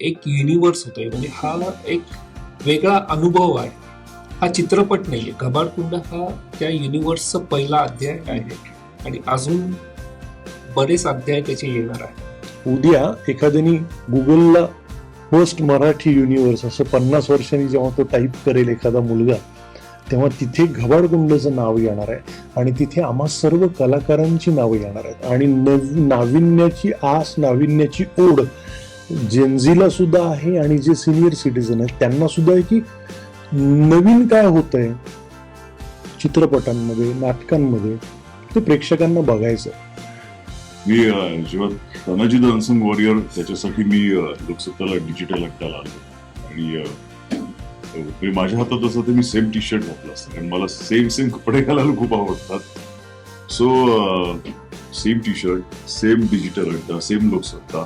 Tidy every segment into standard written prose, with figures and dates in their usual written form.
एक युनिवर्स होतोय, म्हणजे हा एक वेगळा अनुभव आहे. हा चित्रपट नाहीये. घबाडकुंड हा त्या युनिवर्सचा पहिला अध्याय आहे आणि अजून बरेच अध्याय त्याचे येणार आहे. उद्या एखाद्याने गुगलला फर्स्ट मराठी युनिवर्स असं 50 वर्षांनी जेव्हा तो टाईप करेल एखादा मुलगा, तेव्हा तिथे घबाडकुंडचं नाव येणार आहे आणि तिथे आम्हा सर्व कलाकारांची नावं येणार आहेत आणि नाविन्याची आस, नाविन्याची ओढ जेनझीला सुद्धा आहे आणि जे सिनियर सिटीजन आहेत त्यांना सुद्धा आहे की नवीन काय होतंय चित्रपटांमध्ये, नाटकांमध्ये, ते प्रेक्षकांना बघायचं. मी जेव्हा तानाजी द अनसंग वॉरियर त्याच्यासाठी मी लोकसत्ताला डिजिटल अट्टाला आलो आणि माझ्या हातात असं ते मी सेम टी शर्ट घातलं असतं कारण मला सेम कपडे घालायला खूप आवडतात. So same T-shirt, same digital Adda, same Loksatta,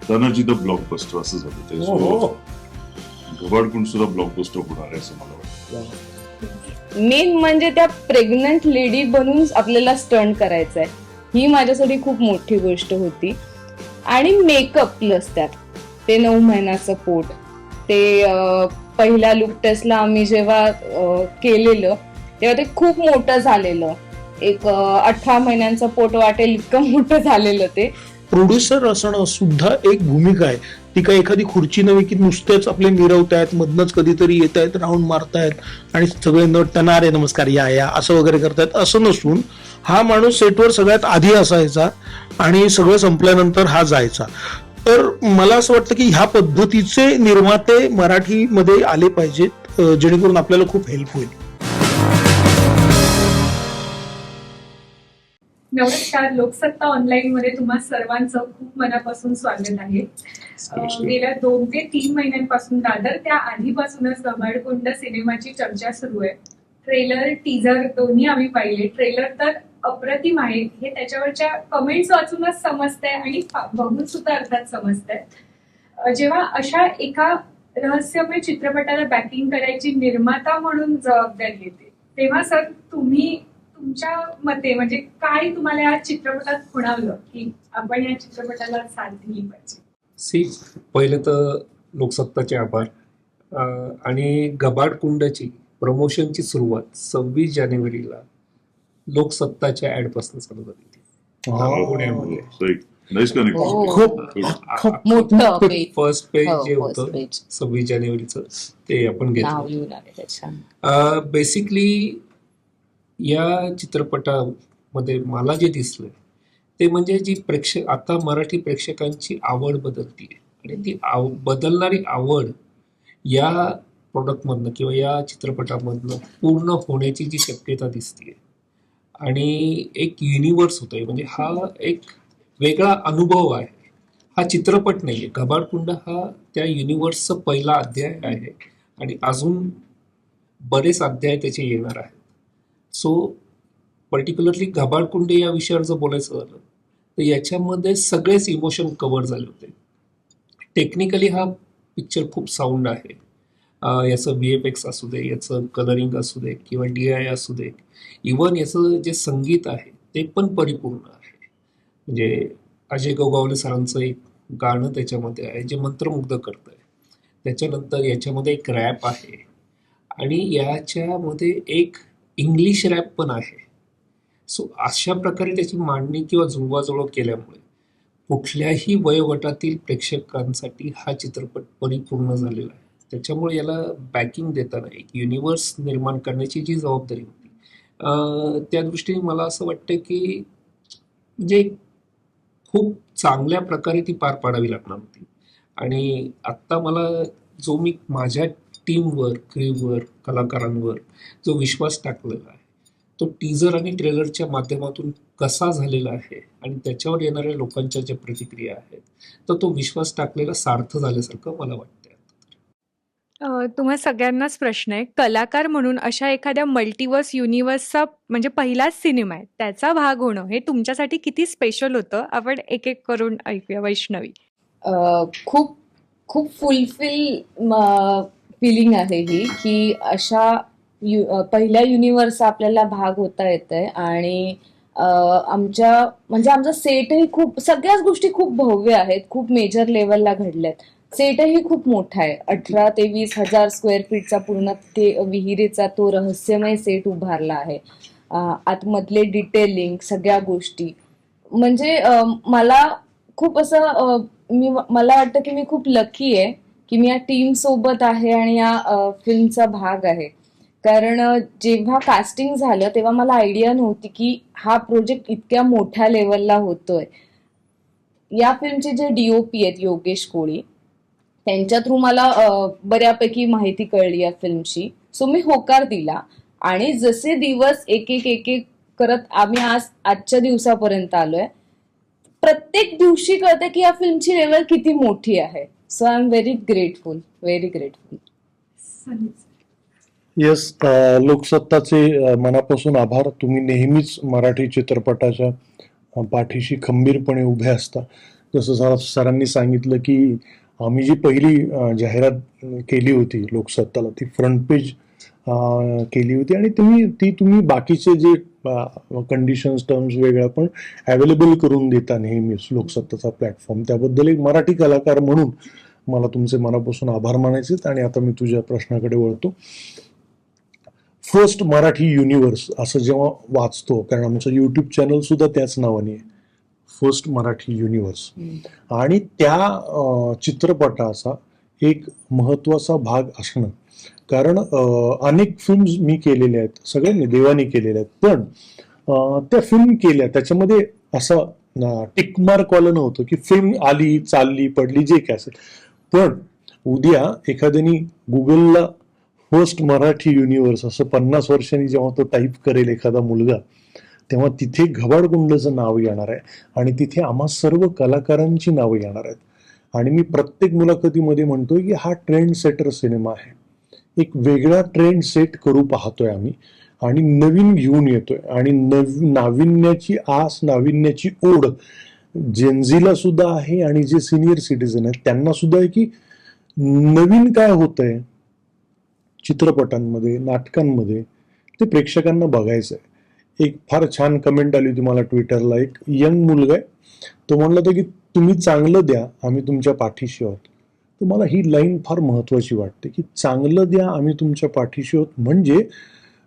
Tanaji the blockbuster असं झालं ते. सो घबाडकुंड सुद्धा ब्लॉकबस्टर होणार आहे असं मला वाटतं. मेन म्हणजे त्या प्रेग्नंट लेडी बनून आपल्याला स्टंट करायचं आहे, ही माझ्यासाठी खूप मोठी गोष्ट होती. आणि मेकअप प्लस त्यात ते 9 महिन्याचं पोट, ते पहिल्या लुक टेस्टला आम्ही जेव्हा केलेलं तेव्हा ते खूप मोठं झालेलं, एक 18 महिन्यांचं पोट वाटेल इतकं मोठं झालेलं ते. प्रोड्युसर असणं सुद्धा एक भूमिका आहे. ती काय एखादी खुर्ची नव्हे की नुसतेच आपले मिरवतायत, मधनच कधीतरी येत आहेत, राऊंड मारतायत आणि सगळे नट त्यांना अरे नमस्कार या असं वगैरे करतायत, असं नसून हा माणूस सेटवर सगळ्यात आधी असायचा आणि सगळं संपल्यानंतर हा जायचा. तर मला असं वाटतं की ह्या पद्धतीचे निर्माते मराठीमध्ये आले पाहिजेत, जेणेकरून आपल्याला खूप हेल्प होईल. नमस्कार, लोकसत्ता ऑनलाईन मध्ये तुम्हा सर्वांचं खूप मनापासून स्वागत आहे. गेल्या 2 ते 3 महिन्यांपासून, रादर त्या आधीपासूनच घबाडकुंड सिनेमाची चर्चा सुरू आहे. ट्रेलर, टीजर दोन्ही आम्ही पाहिले. ट्रेलर तर अप्रतिम आहे, हे त्याच्यावरच्या कमेंट्स वाचूनच समजतंय आणि बघून सुद्धा अर्थात समजतंय. जेव्हा अशा एका रहस्यमय चित्रपटाला बॅकिंग करायची निर्माता म्हणून जबाबदारी येते, तेव्हा सर तुम्ही तुमच्या मते म्हणजे काय तुम्हाला या चित्रपटात खुणावलं की आपण या चित्रपटाला साथ दिली पाहिजे? पहिलं तर लोकसत्ताचे आभार. आणि घबाडकुंडची प्रमोशनची सुरुवात 26 जानेवारीला लोकसत्ताच्या ऍड पासून चालू झाली पुण्यामध्ये. खूप मोठं फर्स्ट पेज जे होतं 26 जानेवारीचं ते आपण घेतलं. बेसिकली या चित्रपटामध्ये मला जे दिसलंय ते म्हणजे जी आता मराठी प्रेक्षकांची आवड बदलतीये आणि ती बदलणारी आवड या प्रोडक्टमधनं किंवा या चित्रपटामधनं पूर्ण होण्याची जी शक्यता दिसतीये आणि एक युनिवर्स होतोय, म्हणजे हा एक वेगळा अनुभव आहे. हा चित्रपट नाहीये. घबाडकुंड हा त्या युनिवर्सचा पहिला अध्याय आहे आणि अजून बरेच अध्याय त्याचे येणार आहेत. सो पर्टिक्युलरली घबाडकुंड या विषयावर जर बोलायचं झालं तर याच्यामध्ये सगळेच इमोशन कव्हर झाले होते. टेक्निकली हा पिक्चर खूप साऊंड आहे. याचं VFX असू दे, याचं कलरिंग असू दे किंवा DI असू दे, इवन याचं जे संगीत आहे ते पण परिपूर्ण आहे. म्हणजे अजय गोगावले सरांचं एक गाणं त्याच्यामध्ये आहे जे मंत्रमुग्ध करतंय. त्याच्यानंतर याच्यामध्ये एक रॅप आहे आणि याच्यामध्ये एक इंग्लिश रॅप पण आहे. सो अशा प्रकारे त्याची मांडणी किंवा जुळवाजुळव केल्यामुळे कुठल्याही वयोगटातील प्रेक्षकांसाठी हा चित्रपट परिपूर्ण झालेला आहे. त्याच्यामुळे याला बॅकिंग देताना एक युनिवर्स निर्माण करण्याची जी जबाबदारी होती, त्या दृष्टीने मला असं वाटतं की म्हणजे खूप चांगल्या प्रकारे ती पार पाडावी लागणार होती. आणि आत्ता मला जो मी माझ्या टीमवर, क्रूवर, कलाकारांवर जो विश्वास टाकलेला आहे तो टीजर आणि ट्रेलरच्या माध्यमातून कसा झालेला आहे आणि त्याच्यावर येणाऱ्या लोकांच्या ज्या प्रतिक्रिया आहेत तर तो विश्वास टाकलेला सार्थ झाल्यासारखं मला वाटतंय. तुम्हा सगळ्यांनाच प्रश्न आहे, कलाकार म्हणून अशा एखाद्या मल्टिवर्स युनिवर्सचा म्हणजे पहिलाच सिनेमा आहे, त्याचा भाग होणं हे तुमच्यासाठी किती स्पेशल होतं? आपण एक एक करून ऐकूया. वैष्णवी. खूप खूप फुलफिल फिलिंग आहे ही, की अशा पहिल्या युनिवर्स आपल्याला भाग होता येतंय आणि आमचा सेटही खूप, सगळ्याच गोष्टी खूप भव्य आहेत, खूप मेजर लेवलला घडल्यात. सेटही खूप मोठा आहे. 18 ते 20,000 स्क्वेअर फीटचा पूर्ण ते विहिरीचा तो रहस्यमय सेट उभारला आहे. आतमधले डिटेलिंग, सगळ्या गोष्टी म्हणजे मला खूप असं मला वाटतं की मी खूप लकी आहे की मी या टीम सोबत आहे आणि या फिल्मचा भाग आहे. कारण जेव्हा कास्टिंग झालं तेव्हा मला आयडिया नव्हती की हा प्रोजेक्ट इतक्या मोठ्या लेवलला होतोय. या फिल्मचे जे डीओपी आहेत योगेश कोळी, त्यांच्या थ्रू मला बऱ्यापैकी माहिती कळली या फिल्मची. सो मी होकार दिला आणि जसे दिवस एक एक करत आम्ही आजच्या दिवसापर्यंत आलोय. प्रत्येक दिवशी कळते की या फिल्मची लेवल किती मोठी आहे. So I am very grateful, very grateful. Yes, लोकसत्ताचे मनापासून आभार. तुम्ही नेहमीच मराठी चित्रपटाच्या पाठीशी खंबीरपणे उभे असता. जसं सरांनी सांगितलं की आम्ही जी पहिली जाहिरात केली होती लोकसत्ताला, ती फ्रंट पेज केली होती आणि तुम्ही बाकीचे जे कंडिशन्स टर्म्स वेगळ्या पण अवेलेबल करून देता नेहमीच लोकसत्ताचा प्लॅटफॉर्म. त्याबद्दल एक मराठी कलाकार म्हणून मला तुमचे मनापासून आभार मानायचे. आणि आता मी तुझ्या प्रश्नाकडे वळतो. फर्स्ट मराठी युनिव्हर्स असं जेव्हा वाचतो, कारण आमचं युट्यूब चॅनल सुद्धा त्याच नावाने आहे, फर्स्ट मराठी युनिव्हर्स, आणि त्या चित्रपटाचा एक महत्वाचा भाग असणं. कारण अनेक फिल्म्स मी केलेल्या आहेत, सगळ्यांनी देवानी केलेल्या आहेत, पण त्या फिल्म केल्या त्याच्यामध्ये असं टिकमार्क वालं नव्हतं की फिल्म आली चालली पडली जे काय असेल. पण उद्या एखाद्यानी गुगलला फर्स्ट मराठी युनिव्हर्स असं 50 वर्षांनी जेव्हा तो टाईप करेल एखादा मुलगा, तेव्हा तिथे घबाडकुंडचं नाव येणार आहे आणि तिथे आम्हा सर्व कलाकारांची नावं येणार आहेत. आणि मी प्रत्येक मुलाखतीमध्ये म्हणतोय की हा ट्रेंड सेटर सिनेमा आहे. एक वेगळा ट्रेंड सेट करू पाहतोय आम्ही आणि नवीन घेऊन येतोय. आणि नाविन्याची आस, नाविन्याची ओढ जेनझीला सुद्धा आहे आणि जे सिनियर सिटीजन आहेत त्यांना सुद्धा आहे की नवीन काय होतंय चित्रपटांमध्ये, नाटकांमध्ये, ते प्रेक्षकांना बघायचं आहे. एक फार छान कमेंट आली होती मला ट्विटरला. एक यंग मुलगा आहे, तो म्हणला होता की तुम्ही चांगलं द्या, आम्ही तुमच्या पाठीशी आहोत. तर मला ही लाईन फार महत्वाची वाटते की चांगलं द्या, आम्ही तुमच्या पाठीशी आहोत. म्हणजे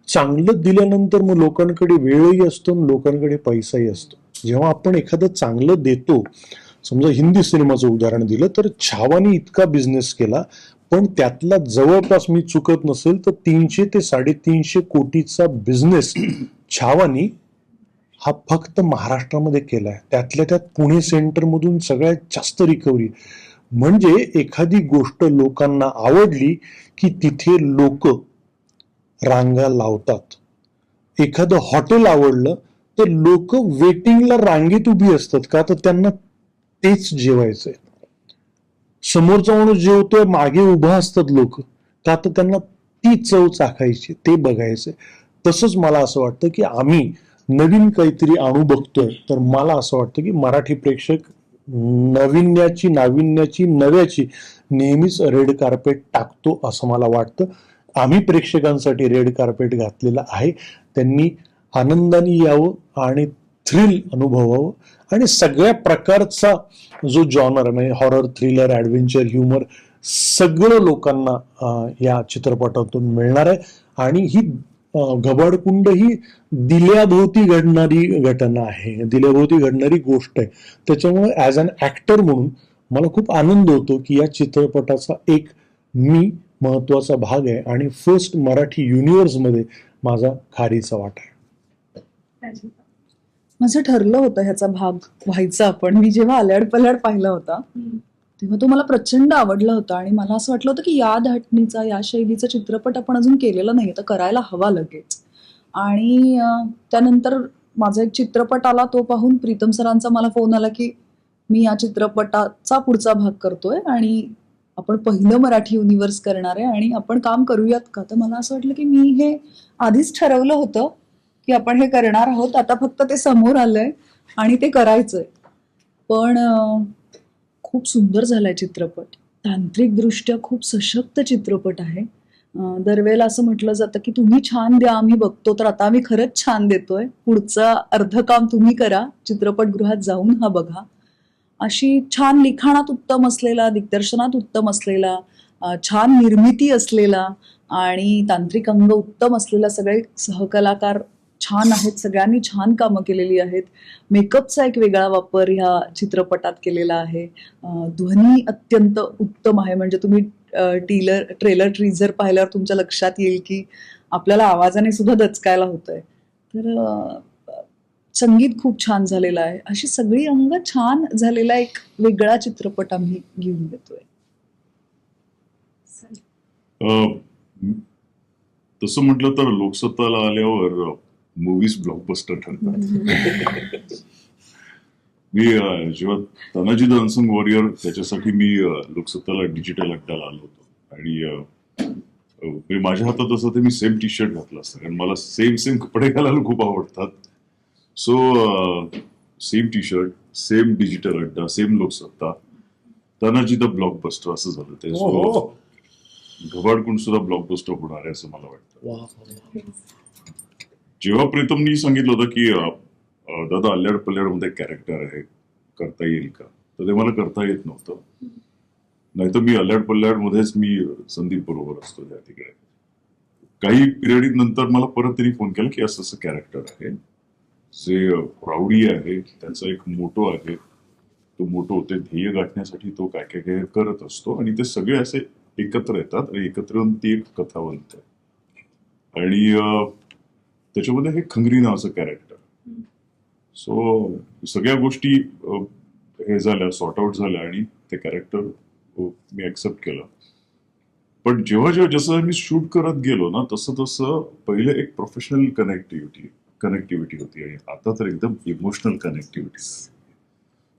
चांगलं दिल्यानंतर मग लोकांकडे वेळही असतो, लोकांकडे पैसाही असतो. जेव्हा आपण एखादं चांगलं देतो, समजा हिंदी सिनेमाचं उदाहरण दिलं तर छावानी इतका बिझनेस केला, पण त्यातला जवळपास मी चुकत नसेल तर 300 ते 350 कोटीचा बिझनेस छावानी हा फक्त महाराष्ट्रामध्ये केलाय. त्यातल्या त्यात पुणे सेंटरमधून सगळ्यात जास्त रिकव्हरी. म्हणजे एखादी गोष्ट लोकांना आवडली की तिथे लोक रांगा लावतात. एखादं हॉटेल आवडलं तर लोक वेटिंगला रांगेत उभी असतात. का तर त्यांना तेच जेवायचंय. समोरचा माणूस जेवतोय, मागे उभा असतात लोक, का तर त्यांना ती चव चाखायची, ते बघायचंय. तसंच मला असं वाटतं की आम्ही नवीन काहीतरी आणू बघतोय. तर मला असं वाटतं की मराठी प्रेक्षक नाविन्याची, नव्याची नेहमीच रेड कार्पेट टाकतो असं मला वाटतं. आम्ही प्रेक्षकांसाठी रेड कार्पेट घातलेलं आहे. त्यांनी आनंदाने यावं आणि थ्रिल अनुभवावं आणि सगळ्या प्रकारचा जो जॉनर म्हणजे हॉरर, थ्रिलर, ॲडव्हेंचर, ह्युमर सगळं लोकांना या चित्रपटातून मिळणार आहे. आणि ही घबाडकुंड ही दिल्याभोवती घडणारी घटना आहे, दिल्याभोवती घडणारी गोष्ट आहे. त्याच्यामुळे ॲज अन ॲक्टर म्हणून मला खूप आनंद होतो की या चित्रपटाचा एक मी महत्वाचा भाग आहे आणि फर्स्ट मराठी युनिव्हर्समध्ये माझा खारीचा वाटा आहे. माझं ठरलं होतं ह्याचा भाग व्हायचा. पण मी जेव्हा आल्याड पल्याड पाहिला होता तेव्हा तो मला प्रचंड आवडला होता आणि मला असं वाटलं होतं की या धाटणीचा, या शैलीचा चित्रपट आपण अजून केलेला नाही, तर करायला हवा लगेच. आणि त्यानंतर माझा एक चित्रपट आला, तो पाहून प्रीतम सरांचा मला फोन आला की मी या चित्रपटाचा पुढचा भाग करतोय आणि आपण पहिलं मराठी युनिव्हर्स करणार आहे आणि आपण काम करूयात का. तर मला असं वाटलं की मी हे आधीच ठरवलं होतं की आपण हे करणार आहोत, आता फक्त ते समोर आलंय आणि ते करायचंय. पण खूप सुंदर झालाय चित्रपट. तांत्रिकदृष्ट्या खूप सशक्त चित्रपट आहे. दरवेळेला असं म्हटलं जातं की तुम्ही छान द्या, आम्ही बघतो. तर आता आम्ही खरंच छान देतोय. पुढचं अर्ध काम तुम्ही करा, चित्रपटगृहात जाऊन हा बघा. अशी छान लिखाणात उत्तम असलेला, दिग्दर्शनात उत्तम असलेला, छान निर्मिती असलेला आणि तांत्रिक अंग उत्तम असलेला सगळे सहकलाकार छान आहेत. सगळ्यांनी छान कामं केलेली आहेत. मेकअपचा एक वेगळा वापर ह्या चित्रपटात केलेला आहे. ध्वनी अत्यंत उत्तम आहे. म्हणजे तुम्ही ट्रेलर टीझर पाहिल्यावर तुमच्या लक्षात येईल की आपल्याला आवाजाने सुद्धा दचकायला होतंय. तर संगीत खूप छान झालेलं आहे. अशी सगळी अंग छान झालेला एक वेगळा चित्रपट आम्ही घेऊन येतोय. तसं म्हटलं तर लोकसत्ताला आल्यावर मूवीज ब्लॉकबस्टर ठरतात. मी जेव्हा तानाजी द अनसंग वॉरियर त्याच्यासाठी मी लोकसत्ताला डिजिटल अड्ड्याला आलो होतो आणि माझ्या हातात असं ते मी सेम टी शर्ट घातलं असतं कारण मला सेम कपडे घालायला खूप आवडतात. So same T-shirt, same digital Adda, same Loksatta, Tanaji the blockbuster असं झालं ते. सो घबाडकुंड सुद्धा ब्लॉकबस्टर होणार आहे असं मला वाटतं. जेव्हा प्रीतमनी सांगितलं होतं की दादा अल्ल्याड पल्ल्याड मध्ये कॅरेक्टर आहे, करता येईल का, तर ते मला करता येत नव्हतं. नाहीतर मी अल्ल्याड पल्ल्याड मध्येच मी संदीप बरोबर असतो त्या तिकडे. काही पिरियड नंतर मला परत त्यांनी फोन केला की असं कॅरेक्टर आहे जे प्राऊडी आहे, त्याचा एक मोटो आहे, तो मोटो ते ध्येय गाठण्यासाठी तो काय काय करत असतो आणि ते सगळे असे एकत्र येतात आणि एकत्र येऊन ती एक कथा बनते. आणि त्याच्यामध्ये हे खंगरी नावाचं कॅरेक्टर. सो सगळ्या गोष्टी हे झाल्या, सॉर्ट आउट झाल्या आणि ते कॅरेक्टर मी ऍक्सेप्ट केलं. पण जेव्हा जसं मी शूट करत गेलो ना तसं पहिले एक प्रोफेशनल कनेक्टिव्हिटी होती आणि आता तर एकदम इमोशनल कनेक्टिव्हिटी.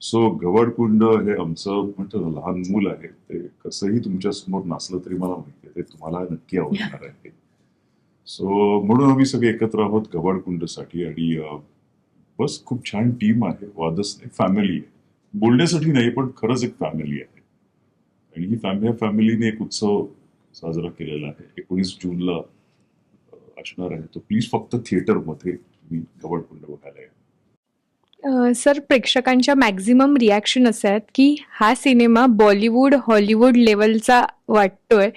सो घबाडकुंड हे आमचं म्हणतो लहान मूल आहे, ते कसंही तुमच्या समोर नाचलं तरी मला माहिती आहे ते तुम्हाला नक्की आवडणार आहे. सो म्हणून आम्ही सगळे एकत्र आहोत घबाडकुंडसाठी आणि बस खूप छान टीम आहे. वादच नाही, फॅमिली आहे. बोलण्यासाठी नाही पण खरंच एक फॅमिली आहे आणि ही फॅमिलीने एक उत्सव साजरा केलेला आहे. 19 जूनला असणार आहे तो. प्लीज फक्त थिएटरमध्ये तुम्ही घबाडकुंड बघायला या. सर, प्रेक्षकांच्या मॅक्झिमम रिॲक्शन असे आहेत की हा सिनेमा बॉलिवूड हॉलिवूड लेवलचा वाटतोय.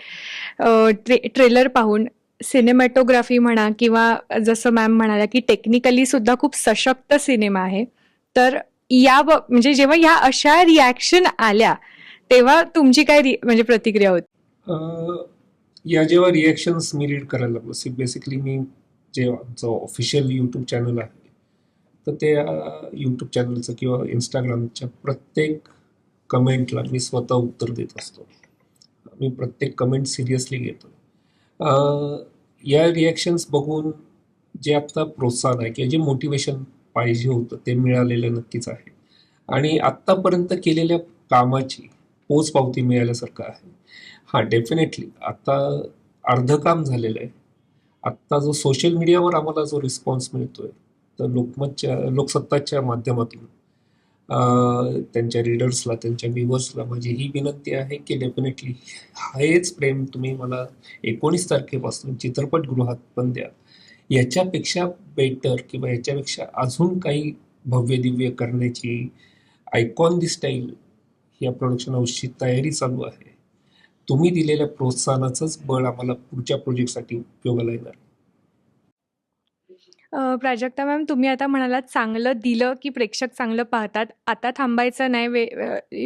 ट्रेलर पाहून सिनेमॅटोग्राफी म्हणा किंवा जसं मॅम म्हणाल्या की टेक्निकली सुद्धा खूप सशक्त सिनेमा आहे. तर म्हणजे जेव्हा ह्या अशा रिॲक्शन आल्या तेव्हा तुमची काय म्हणजे प्रतिक्रिया होती? या जेव्हा रिॲक्शन्स मी रीड करायला लागलो, बेसिकली मी जे आमचं ऑफिशियल यूट्यूब चॅनल आहे तर त्या यूट्यूब चॅनलचं किंवा इंस्टाग्रामच्या प्रत्येक कमेंटला मी स्वतः उत्तर देत असतो. मी प्रत्येक कमेंट सिरियसली घेतो. या रिॲक्शन्स बघून जे आत्ता प्रोत्साहन आहे किंवा जे मोटिवेशन पाहिजे होतं ते मिळालेलं नक्कीच आहे आणि आत्तापर्यंत केलेल्या कामाची पोचपावती मिळाल्यासारखं आहे. हां, डेफिनेटली आता अर्ध काम झालेलं आहे. आत्ता जो सोशल मीडियावर आम्हाला जो रिस्पॉन्स मिळतोय तर लोकसत्ताच्या माध्यमातून त्यांच्या रीडर्सला, त्यांच्या व्ह्युअर्सला माझी ही विनंती आहे की डेफिनेटली हेच प्रेम तुम्ही मला 19 तारखेपासून चित्रपटगृहात पण द्या. याच्यापेक्षा बेटर किंवा याच्यापेक्षा अजून काही भव्य दिव्य करण्याची आयकॉन दी स्टाईल या प्रोडक्शन हाऊसची तयारी चालू आहे. तुम्ही दिलेल्या प्रोत्साहनाचंच बळ आम्हाला पुढच्या प्रोजेक्टसाठी उपयोगाला येणार. प्राजक्ता मॅम, तुम्ही आता म्हणालात चांगलं दिलं की प्रेक्षक चांगलं पाहतात. आता थांबायचं नाही,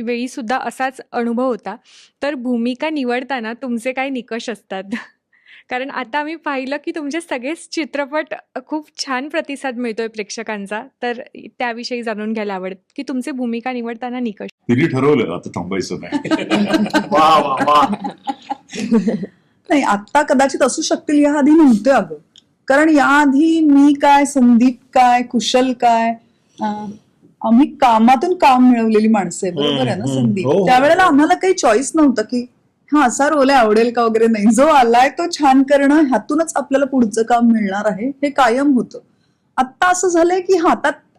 वेळी सुद्धा असाच अनुभव होता. तर भूमिका निवडताना तुमचे काय निकष असतात? कारण आता आम्ही पाहिलं की तुमचे सगळेच चित्रपट खूप छान प्रतिसाद मिळतोय प्रेक्षकांचा. तर त्याविषयी जाणून घ्यायला आवडेल की तुमचे भूमिका निवडताना निकष. तिने ठरवलं आता थांबायचं नाही. नाही, आता कदाचित असू शकतील, या आधी नव्हते अगं. कारण याआधी मी काय, संदीप काय, कुशल काय, आम्ही कामातून काम मिळवलेली माणसं आहे, बरोबर आहे ना संदीप? त्यावेळेला आम्हाला काही चॉईस नव्हतं की हा असा रोल आवडेल का वगैरे. नाही, जो आलाय तो छान करणं, ह्यातूनच आपल्याला पुढचं काम मिळणार आहे हे कायम होतं. आता असं झालंय की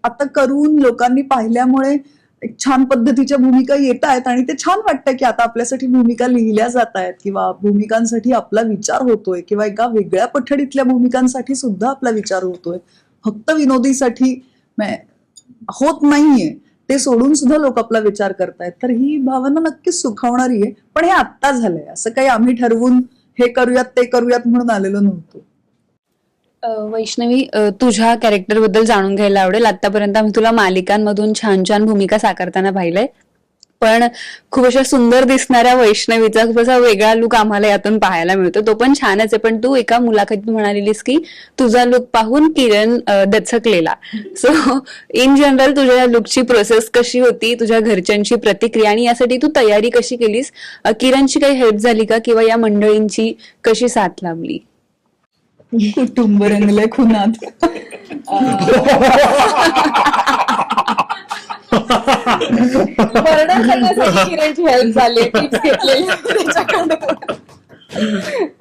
आता करून लोकांनी पाहिल्यामुळे एक छान पद्धतीच्या भूमिका येत आहेत आणि ते छान वाटतंय की आता आपल्यासाठी भूमिका लिहिल्या जात आहेत किंवा भूमिकांसाठी आपला विचार होतोय किंवा एका वेगळ्या पठडीतल्या भूमिकांसाठी सुद्धा आपला विचार होतोय. फक्त विनोदीसाठी होत नाहीये. ते सोडून सुद्धा लोक आपला विचार करतायत. तर ही भावना नक्कीच सुखावणारी आहे. पण हे आत्ता झालंय, असं काही आम्ही ठरवून हे करूयात ते करूयात म्हणून आलेलो नव्हतो. वैष्णवी, तुझ्या कॅरेक्टर बद्दल जाणून घ्यायला आवडेल. आतापर्यंत आम्ही तुला मालिकांमधून छान छान भूमिका साकारताना पाहिलंय, पण खूप अशा सुंदर दिसणाऱ्या वैष्णवीचा खूप असा वेगळा लुक आम्हाला यातून पाहायला मिळतो. तो पण छानच आहे, पण तू एका मुलाखतीत म्हणालेलीस की तुझा लुक पाहून किरण दचकलेला. सो इन जनरल तुझ्या या लुकची प्रोसेस कशी होती, तुझ्या घरच्यांची प्रतिक्रिया, आणि यासाठी तू तयारी कशी केलीस? किरणची काही हेल्प झाली का, किंवा या मंडळींची कशी साथ लाभली? कुटुंब रंगलंय खुनात. वर्णन करण्यासाठी किरणची हेल्प झाली, टिप्स घेतलेल्या त्याच्याकडून.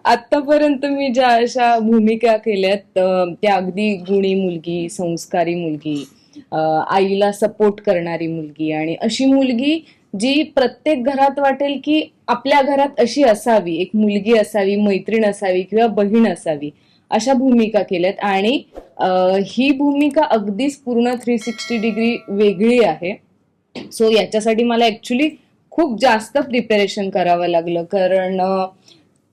आतापर्यंत मी ज्या अशा भूमिका केल्यात त्या अगदी गुणी मुलगी, संस्कारी मुलगी, आईला सपोर्ट करणारी मुलगी, आणि अशी मुलगी जी प्रत्येक घरात वाटेल की आपल्या घरात अशी असावी, एक मुलगी असावी, मैत्रीण असावी किंवा बहीण असावी, अशा भूमिका केल्यात. आणि ही भूमिका अगदीच पूर्ण 360 डिग्री वेगळी आहे. सो याच्यासाठी मला ऍक्च्युली खूप जास्त प्रिपरेशन करावं लागलं, कारण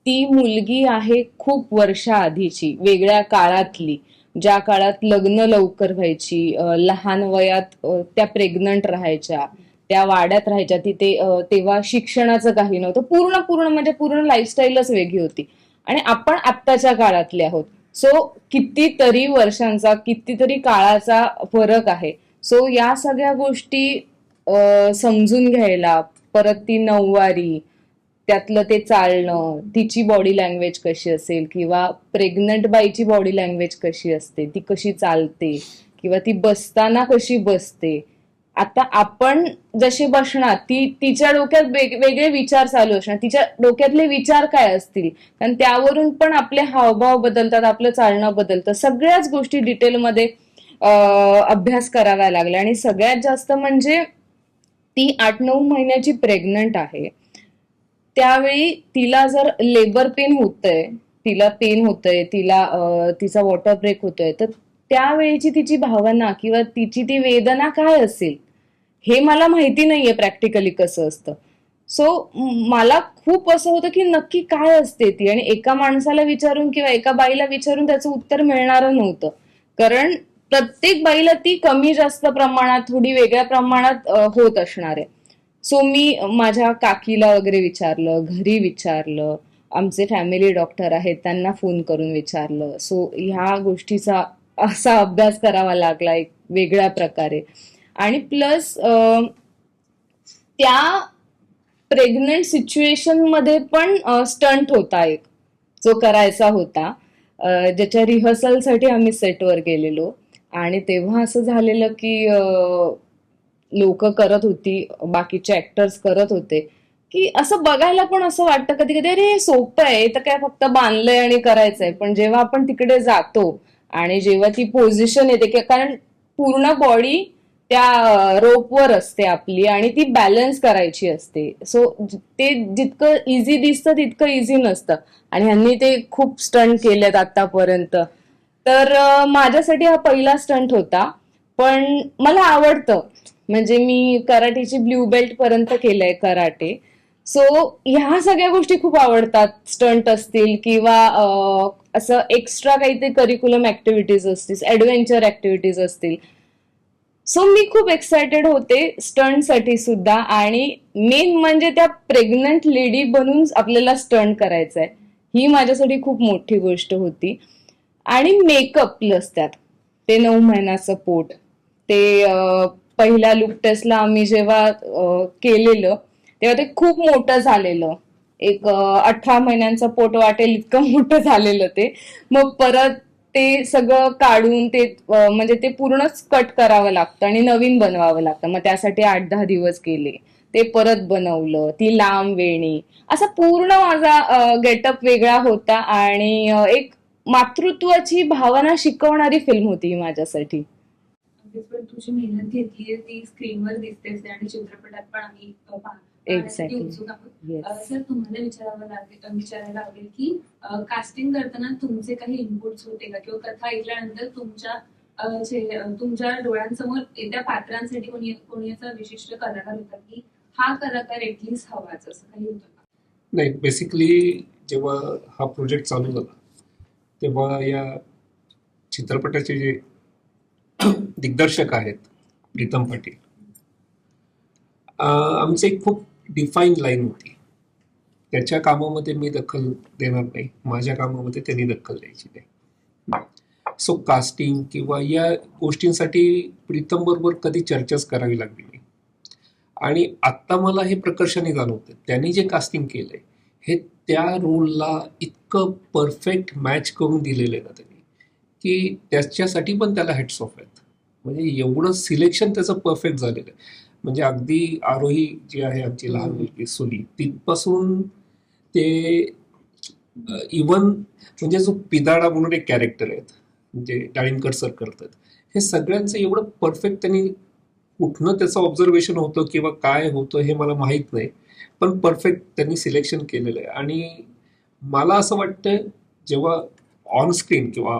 ती मुलगी आहे खूप वर्षाआधीची, वेगळ्या काळातली, ज्या काळात लग्न लवकर व्हायची, लहान वयात त्या प्रेग्नंट राहायच्या, त्या वाड्यात राहायच्या तिथे. तेव्हा शिक्षणाचं काही नव्हतं, पूर्ण पूर्ण लाईफस्टाईलच वेगळी होती. आणि आपण आत्ताच्या काळातले आहोत. सो कितीतरी वर्षांचा, कितीतरी काळाचा फरक आहे. सो या सगळ्या गोष्टी समजून घ्यायला, परत ती नऊवारी, त्यातलं ते चालणं, तिची बॉडी लँग्वेज कशी असेल, किंवा प्रेग्नंट बाईची बॉडी लँग्वेज कशी असते, ती कशी चालते, किंवा ती बसताना कशी बसते. आता आपण जसे बसणार, तिच्या डोक्यात वेगळे विचार चालू असणार, तिच्या डोक्यातले विचार काय असतील, कारण त्यावरून पण आपले हावभाव बदलतात, आपलं चालणं बदलतं. सगळ्याच गोष्टी डिटेलमध्ये अभ्यास करावा लागला. आणि सगळ्यात जास्त म्हणजे ती 8-9 महिन्याची प्रेग्नंट आहे. त्यावेळी तिला जर लेबर पेन होतंय, तिला पेन होतंय, तिचा वॉटर ब्रेक होतोय, तर त्यावेळीची तिची भावना किंवा तिची ती वेदना काय असेल हे मला माहिती नाहीये प्रॅक्टिकली कसं असतं. सो मला खूप असं होतं की नक्की काय असते ती, आणि एका माणसाला विचारून किंवा एका बाईला विचारून त्याचं उत्तर मिळणारं नव्हतं, कारण प्रत्येक बाईला ती कमी जास्त प्रमाणात, थोडी वेगळ्या प्रमाणात होत असणार आहे. सो मी माझ्या काकीला वगैरे विचारलं, घरी विचारलं, आमचे फॅमिली डॉक्टर आहेत त्यांना फोन करून विचारलं. सो ह्या गोष्टीचा असा अभ्यास करावा लागला एक वेगळ्या प्रकारे. आणि प्लस त्या प्रेग्नंट सिच्युएशन मध्ये पण स्टंट होता एक, जो करायचा होता, ज्याच्या रिहर्सलसाठी आम्ही सेटवर गेलेलो. आणि तेव्हा असं झालेलं की लोक करत होती, बाकीचे ऍक्टर्स करत होते, की असं बघायला पण असं वाटतं कधी कधी, अरे सोपं आहे, तर काय फक्त बांधलंय आणि करायचंय. पण जेव्हा आपण तिकडे जातो आणि जेव्हा ती पोझिशन येते, कारण पूर्ण बॉडी त्या रोपवर असते आपली आणि ती बॅलन्स करायची असते. सो ते जितकं इझी दिसतं तितकं इझी नसतं. आणि ह्यांनी ते खूप स्टंट केलेत आतापर्यंत. तर माझ्यासाठी हा पहिला स्टंट होता, पण मला आवडतं. म्हणजे मी कराटेची ब्ल्यू बेल्ट पर्यंत केलंय कराटे. सो ह्या सगळ्या गोष्टी खूप आवडतात, स्टंट असतील किंवा असं एक्स्ट्रा काहीतरी करिक्युलम ऍक्टिव्हिटीज असतील, ऍडव्हेंचर ऍक्टिव्हिटीज असतील. सो मी खूप एक्सायटेड होते स्टंटसाठी सुद्धा. आणि मेन म्हणजे त्या प्रेग्नंट लेडी बनून आपल्याला स्टंट करायचंय, ही माझ्यासाठी खूप मोठी गोष्ट होती. आणि मेकअप प्लस त्यात ते 9 महिन्याचं पोट, ते पहिल्या लुक टेस्टला आम्ही जेव्हा केलेलं तेव्हा ते खूप मोठं झालेलं, एक 18 महिन्यांचं पोट वाटेल इतकं मोठं झालेलं ते. मग परत ते सगळं काढून ते म्हणजे ते पूर्णच कट करावं लागतं आणि नवीन बनवावं लागतं. मग त्यासाठी 8-10 दिवस गेले, ते परत बनवलं, ती लांब वेणी, असा पूर्ण माझा गेटअप वेगळा होता. आणि एक मातृत्वाची भावना शिकवणारी फिल्म होती ही माझ्यासाठी. पण तुझी मेहनत घेतली ती स्क्रीनवर दिसतेच आणि चित्रपटात पण आम्ही Exactly. उत्सुक आहोत. Yes. सर तुम्हाला विचारायला आवडेल की कास्टिंग करताना तुमचे काही इनपुट्स होते का, किंवा कथा ऐकल्यानंतर तुमच्या तुमच्या डोळ्यांसमोर येत्या पात्रांसाठी कोणी असा विशिष्ट कलाकार होता की हा कलाकार ऍटलीस्ट हवाच, असं काही होतं का? नाही, बेसिकली जेव्हा हा प्रोजेक्ट चालू झाला तेव्हा या चित्रपटाचे जे दिग्दर्शक आहेत प्रीतम पाटील, आमची एक खूप डिफाईन लाईन होती. त्याच्या कामामध्ये मी दखल देणार नाही, माझ्या कामामध्ये त्यांनी दखल द्यायची नाही. सो कास्टिंग किंवा या गोष्टींसाठी प्रीतम बरोबर कधी चर्चाच करावी लागली नाही. आणि आत्ता मला हे प्रकर्षाने जाणवतं, त्यांनी जे कास्टिंग केलंय हे त्या रोलला इतकं परफेक्ट मॅच करून दिलेलं आहे ना त्यांनी, की त्याच्यासाठी पण त्याला हॅट्स ऑफ आहेत. म्हणजे एवढं सिलेक्शन त्याचं परफेक्ट झालेलं आहे. म्हणजे अगदी आरोही जी आहे आमची लहान मुलगी सोनी, तिथपासून ते इवन म्हणजे जो पिदाडा म्हणून एक कॅरेक्टर आहेत म्हणजे डाळिंबकर सर करतात, हे सगळ्यांचं एवढं परफेक्ट त्यांनी, कुठनं त्याचं ऑब्झर्वेशन होतं किंवा काय होतं हे मला माहीत नाही, पण परफेक्ट त्यांनी सिलेक्शन केलेलं आहे. आणि मला असं वाटतं जेव्हा ऑन स्क्रीन किंवा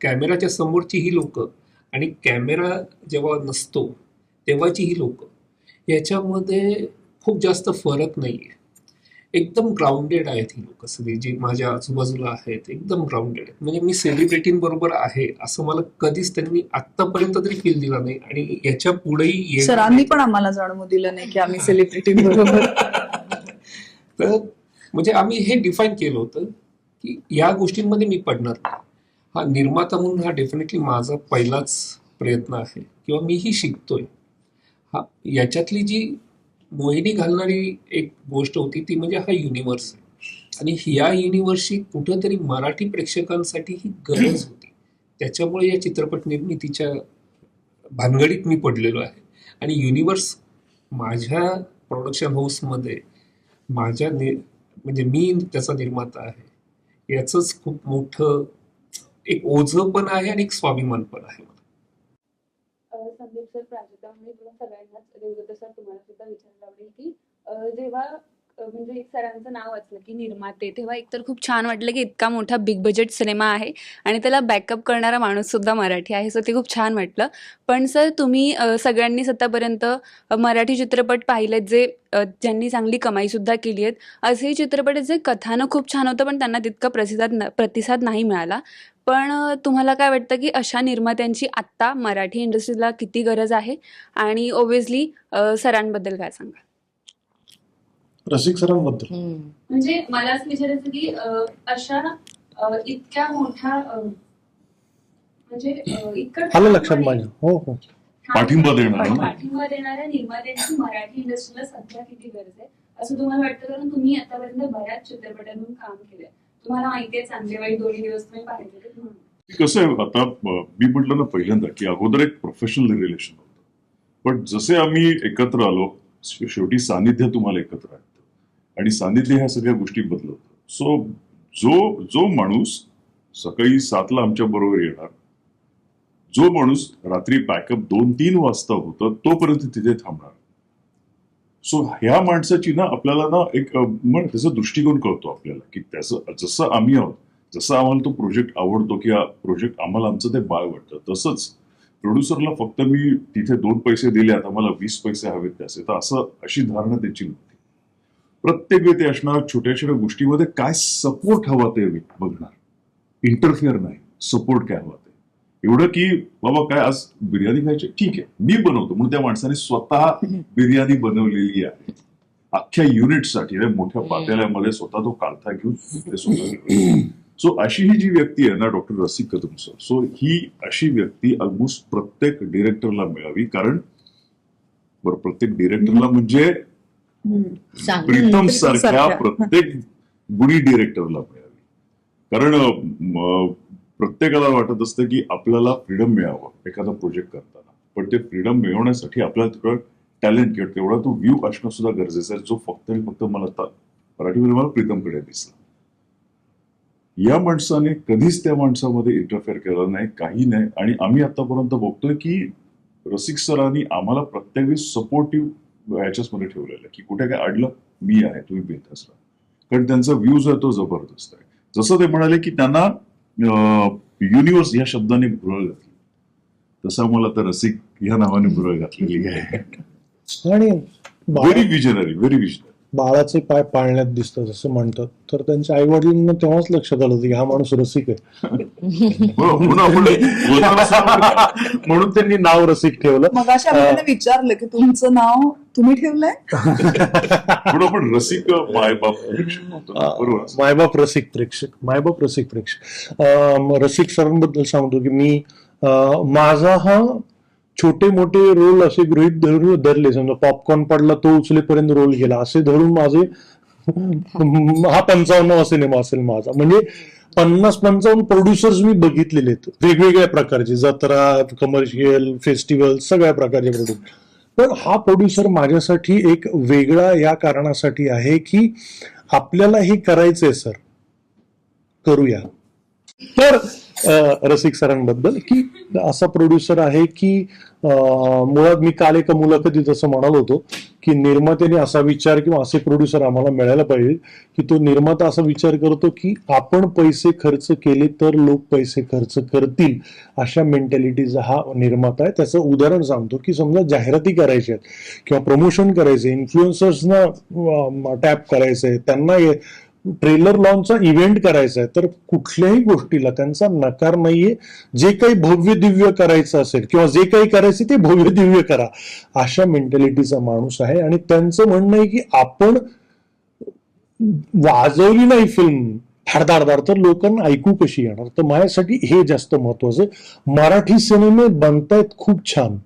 कॅमेराच्या समोरची ही लोक आणि कॅमेरा जेव्हा नसतो तेव्हाची ही लोक, याच्यामध्ये खूप जास्त फरक नाही आहे. एकदम ग्राउंडेड आहेत ही लोक सगळी जी माझ्या आजूबाजूला आहेत, एकदम ग्राउंडेड आहेत. म्हणजे मी सेलिब्रिटींबरोबर आहे असं मला कधीच त्यांनी आत्तापर्यंत तरी फील दिला नाही आणि याच्या पुढेही सरांनी पण आम्हाला जाणवू दिलं नाही की आम्ही सेलिब्रिटी बरोबर. तर म्हणजे आम्ही हे डिफाईन केलं होतं की या गोष्टींमध्ये मी पडणार नाही. हा निर्माता म्हणून हा डेफिनेटली माझा पहिलाच प्रयत्न आहे किंवा मीही शिकतोय. हा याच्यातली जी मोहिनी घालणारी एक गोष्ट होती ती म्हणजे हा युनिव्हर्स आहे. आणि या युनिव्हर्सची कुठंतरी मराठी प्रेक्षकांसाठी ही गरज होती. त्याच्यामुळे या चित्रपट निर्मितीच्या भानगडीत मी पडलेलो आहे. आणि युनिव्हर्स माझ्या प्रोडक्शन हाऊसमध्ये म्हणजे मी त्याचा निर्माता आहे, याचंच खूप मोठं एक ओझं पण आहे आणि एक स्वाभिमान पण आहे. संदीप सर, प्राजक्ता, म्हणजे तुला सगळ्यांनाच, देवदत्त सर तुम्हाला सुद्धा विचारायला आवडेल की जेव्हा म्हणजे एक सरांचं नाव वाचलं की निर्माते, तेव्हा एकतर खूप छान वाटलं की इतका मोठा बिग बजेट सिनेमा आहे आणि त्याला बॅकअप करणारा माणूस सुद्धा मराठी आहे, सो ते खूप छान वाटलं. पण सर, तुम्ही सगळ्यांनीच आतापर्यंत मराठी चित्रपट पाहिलेत जे ज्यांनी चांगली कमाई सुद्धा केली आहेत. असेही चित्रपट जे कथानं खूप छान होतं पण त्यांना तितका प्रतिसाद नाही मिळाला. पण तुम्हाला काय वाटतं की अशा निर्मात्यांची आत्ता मराठी इंडस्ट्रीला किती गरज आहे? आणि ओबियसली सरांबद्दल काय सांगा? रसिक सरांबद्दल म्हणजे मला असं विचारायचं की अशा इतक्या मोठ्या म्हणजे इतकं आलं लक्षात माझ्या. हो हो, पाठिंबा देणाऱ्या पाठिंबा देणाऱ्या निर्मात्यांची मराठी इंडस्ट्रीला सध्या किती गरज आहे असं तुम्हाला वाटतं? कारण तुम्ही आतापर्यंत बऱ्याच चित्रपटांतून काम केलंय, तुम्हाला माहिती आहे चांगले वाईट दोन्ही दिवस तुम्ही पाहिजे म्हणून. कसं आहे, आता मी म्हटलं ना पहिल्यांदा की अगोदर एक प्रोफेशनल रिलेशन होतं, पण जसे आम्ही एकत्र आलो शेवटी सानिध्य तुम्हाला एकत्र आणतं आणि सानिध्य ह्या सगळ्या गोष्टी बदलवतं. सो जो माणूस सकाळी 7ला आमच्या बरोबर येणार, जो माणूस रात्री पॅकअप 2-3 वाजता होतं तोपर्यंत तिथे थांबणार, सो ह्या माणसाची ना आपल्याला ना एक त्याचा दृष्टिकोन कळतो आपल्याला की त्याचं जसं आम्ही आहोत, जसं आम्हाला तो प्रोजेक्ट आवडतो किंवा प्रोजेक्ट आम्हाला आमचं ते बाळ वाटतं, तसंच प्रोड्युसरला फक्त मी तिथे 2 पैसे दिले आता मला 20 पैसे हवेत त्याचे, तर अशी धारणा त्याची नव्हती. प्रत्येक वेळी ते असणार छोट्या छोट्या गोष्टीमध्ये काय सपोर्ट हवा ते बघणार, इंटरफिअर नाही, सपोर्ट काय हवा ते. एवढं की बाबा काय आज बिर्याणी खायची, ठीक आहे मी बनवतो म्हणून त्या माणसाने स्वतः बिर्याणी बनवलेली आहे अख्ख्या युनिटसाठी मोठ्या पातेल्यामध्ये, स्वतः तो काढता घेऊन ते स्वतः. सो अशी ही जी व्यक्ती आहे ना डॉक्टर रसिक कदम सर, सो ही अशी व्यक्ती ऑलमोस्ट प्रत्येक डिरेक्टरला मिळावी. कारण बरं, प्रत्येक डिरेक्टरला म्हणजे प्रीतम सारख्या प्रत्येक गुणी डिरेक्टरला मिळावी. कारण प्रत्येकाला वाटत असतं की आपल्याला फ्रीडम मिळावं एखादा प्रोजेक्ट करताना, पण ते फ्रीडम मिळवण्यासाठी आपल्याला तेवढं टॅलेंट किंवा तेवढा तो व्ह्यू असणं सुद्धा गरजेचं आहे, जो फक्त आणि फक्त मला आता मराठीमध्ये मला प्रीतमकडे दिसला. या माणसाने कधीच त्या माणसामध्ये इंटरफेअर केलं नाही, काही नाही. आणि आम्ही आतापर्यंत बघतोय की रसिक सरांनी आम्हाला प्रत्येक वेळी सपोर्टिव्ह ह्याच्यामध्ये ठेवलेलं की कुठे काय अडलं मी आहे, तुम्ही बेतास राहा. कारण त्यांचा व्ह्यू जो आहे तो जबरदस्त आहे. जसं ते म्हणाले की त्यांना युनिव्हर्स या शब्दाने भुरळ घातली, तसा मला तर रसिक ह्या नावाने बुरळ घातलेली आहे. आणि व्हेरी विजनरी, व्हेरी विजनरी. बाळाचे पाय पाळण्यात दिसतात असं म्हणतात, तर त्यांच्या आई वडिलांना तेव्हाच लक्षात आलं की हा माणूस रसिक आहे. म्हणून त्यांनी नाव रसिक ठेवलं. मग अशा आपल्याला विचारलं की तुमचं नाव तुम्ही ठेवलंय? म्हणून आपण रसिक मायबाप प्रेक्षक म्हणतो. बरोबर. मायबाप रसिक प्रेक्षक. रसिक सरांबद्दल सांगतो की मी माझा हा छोटे मोठे रोल असे गृहीत धरले, समजा पॉपकॉर्न पडला तो उचलेपर्यंत रोल गेला असे धरून माझे हा 55वा सिनेमा असेल माझा. म्हणजे 50-55 प्रोड्युसर्स मी बघितलेले आहेत, वेगवेगळ्या प्रकारचे, जत्रा, कमर्शियल, फेस्टिवल, सगळ्या प्रकारचे प्रोड्युसर. पण हा प्रोड्युसर माझ्यासाठी एक वेगळा या कारणासाठी आहे की आपल्याला हे करायचंय सर, करूया. तर रसिक सरांबद्दल की असा प्रोड्युसर आहे की मुळात मी काल एका मुलाखतीत असं म्हणालो होतो की निर्मात्याने असा विचार किंवा असे प्रोड्युसर आम्हाला मिळायला पाहिजे की तो निर्माता असा विचार करतो की आपण पैसे खर्च केले तर लोक पैसे खर्च करतील, अशा मेंटॅलिटीचा हा निर्माता आहे. त्याचं उदाहरण सांगतो की समजा जाहिराती करायच्या आहेत किंवा प्रमोशन करायचे, इन्फ्लुएन्सर्सना टॅप करायचंय, त्यांना ट्रेलर लॉन्चचा इव्हेंट करायचा आहे, तर कुठल्याही गोष्टीला त्यांचा नकार नाहीये. जे काही भव्य दिव्य करायचं असेल किंवा जे काही करायचं ते भव्य दिव्य करा, अशा मेंटॅलिटीचा माणूस आहे. आणि त्यांचं म्हणणं आहे की आपण वाजवली नाही फिल्म धाडधाडधाड तर लोकांना ऐकू कशी येणार. तर माझ्यासाठी हे जास्त महत्वाचं. मराठी सिनेमे बनतायत खूप छान,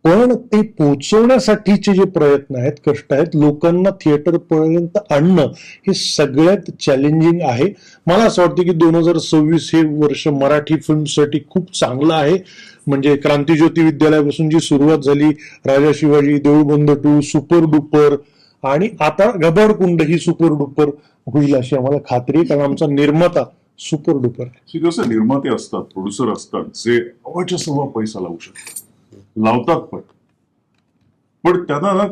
पण ते पोहोचवण्यासाठीचे जे प्रयत्न आहेत, कष्ट आहेत, लोकांना थिएटर पर्यंत आणणं हे सगळ्यात चॅलेंजिंग आहे. मला असं वाटतं की 2026 हे वर्ष मराठी फिल्मसाठी खूप चांगलं आहे. म्हणजे क्रांतिज्योती विद्यालयापासून जी सुरुवात झाली, राजा शिवाजी, देऊळबंद 2, सुपर डुपर, आणि आता घबाडकुंड ही सुपर डुपर होईल अशी आम्हाला खात्री आहे, कारण आमचा निर्माता सुपर डुपर आहे. कसं निर्माते असतात, प्रोड्युसर असतात, जे अवाच्या सव्वा पैसा लावू शकतात, लावतात पण त्यांना ना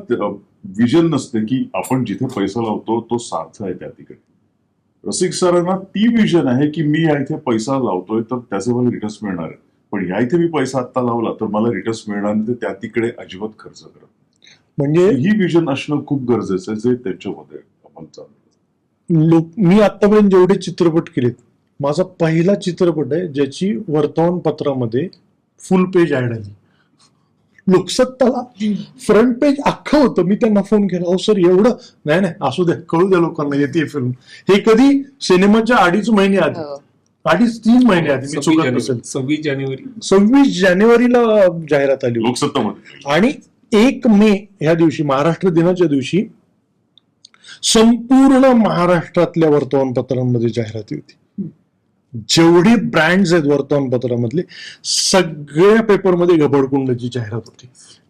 विजन नसते की आपण जिथे पैसा लावतो तो सार्थ आहे त्या तिकडे. रसिक सरांना ती विजन आहे की मी या इथे पैसा लावतोय तर त्याचे मला रिटर्न्स मिळणार आहे, पण या इथे मी पैसा आता लावला तर मला रिटर्न्स मिळणार नाही, तर त्या तिकडे अजिबात खर्च करत. म्हणजे ही विजन असणं खूप गरजेचं आहे, जे त्यांच्यामध्ये आपण चालू. मी आतापर्यंत जेवढे चित्रपट केलेत, माझा पहिला चित्रपट आहे ज्याची वर्तमानपत्रामध्ये फुल पेज ऍड आली. लोकसत्ताला फ्रंट पेज अख्खं होतं. मी त्यांना फोन केला, अहो सर एवढं नाही, असू द्या, कळू द्या लोकांना येते फिल्म. हे कधी सिनेमाच्या 2.5 महिने आधी, 2.5-3 महिने आधी, मी चुकत नसेल, 26 जानेवारीला जाहिरात आली लोकसत्तामध्ये. आणि 1 मे ह्या दिवशी, महाराष्ट्र दिनाच्या दिवशी, संपूर्ण महाराष्ट्रातल्या वर्तमानपत्रांमध्ये जाहिराती होती. जेवढे ब्रँड्स आहेत वर्तमानपत्रामधले सगळ्या पेपरमध्ये घबडकुंडची जाहिरात होती.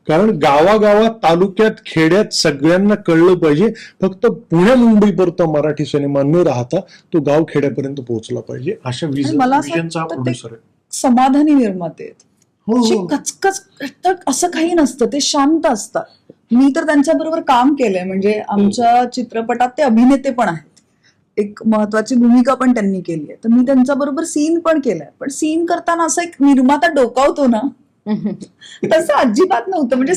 कारण गावागावात, तालुक्यात, खेड्यात सगळ्यांना कळलं पाहिजे. फक्त पुण्या मुंबईपर्यंत मराठी सिनेमा न राहता तो गाव खेड्यापर्यंत पोहोचला पाहिजे, अशा विजनचा प्रोड्युसर आहे. समाधानी निर्माते आहेत. हो. कचकच असं काही नसतं, ते शांत असतात. मी तर त्यांच्याबरोबर काम केलंय, म्हणजे आमच्या चित्रपटात ते अभिनेते पण आहेत, एक महत्वाची भूमिका पण त्यांनी केली आहे. तर मी त्यांच्याबरोबर सीन पण केलाय. पण सीन करताना असं एक निर्माता डोकावतो ना, तसं अजिबात नव्हतं. म्हणजे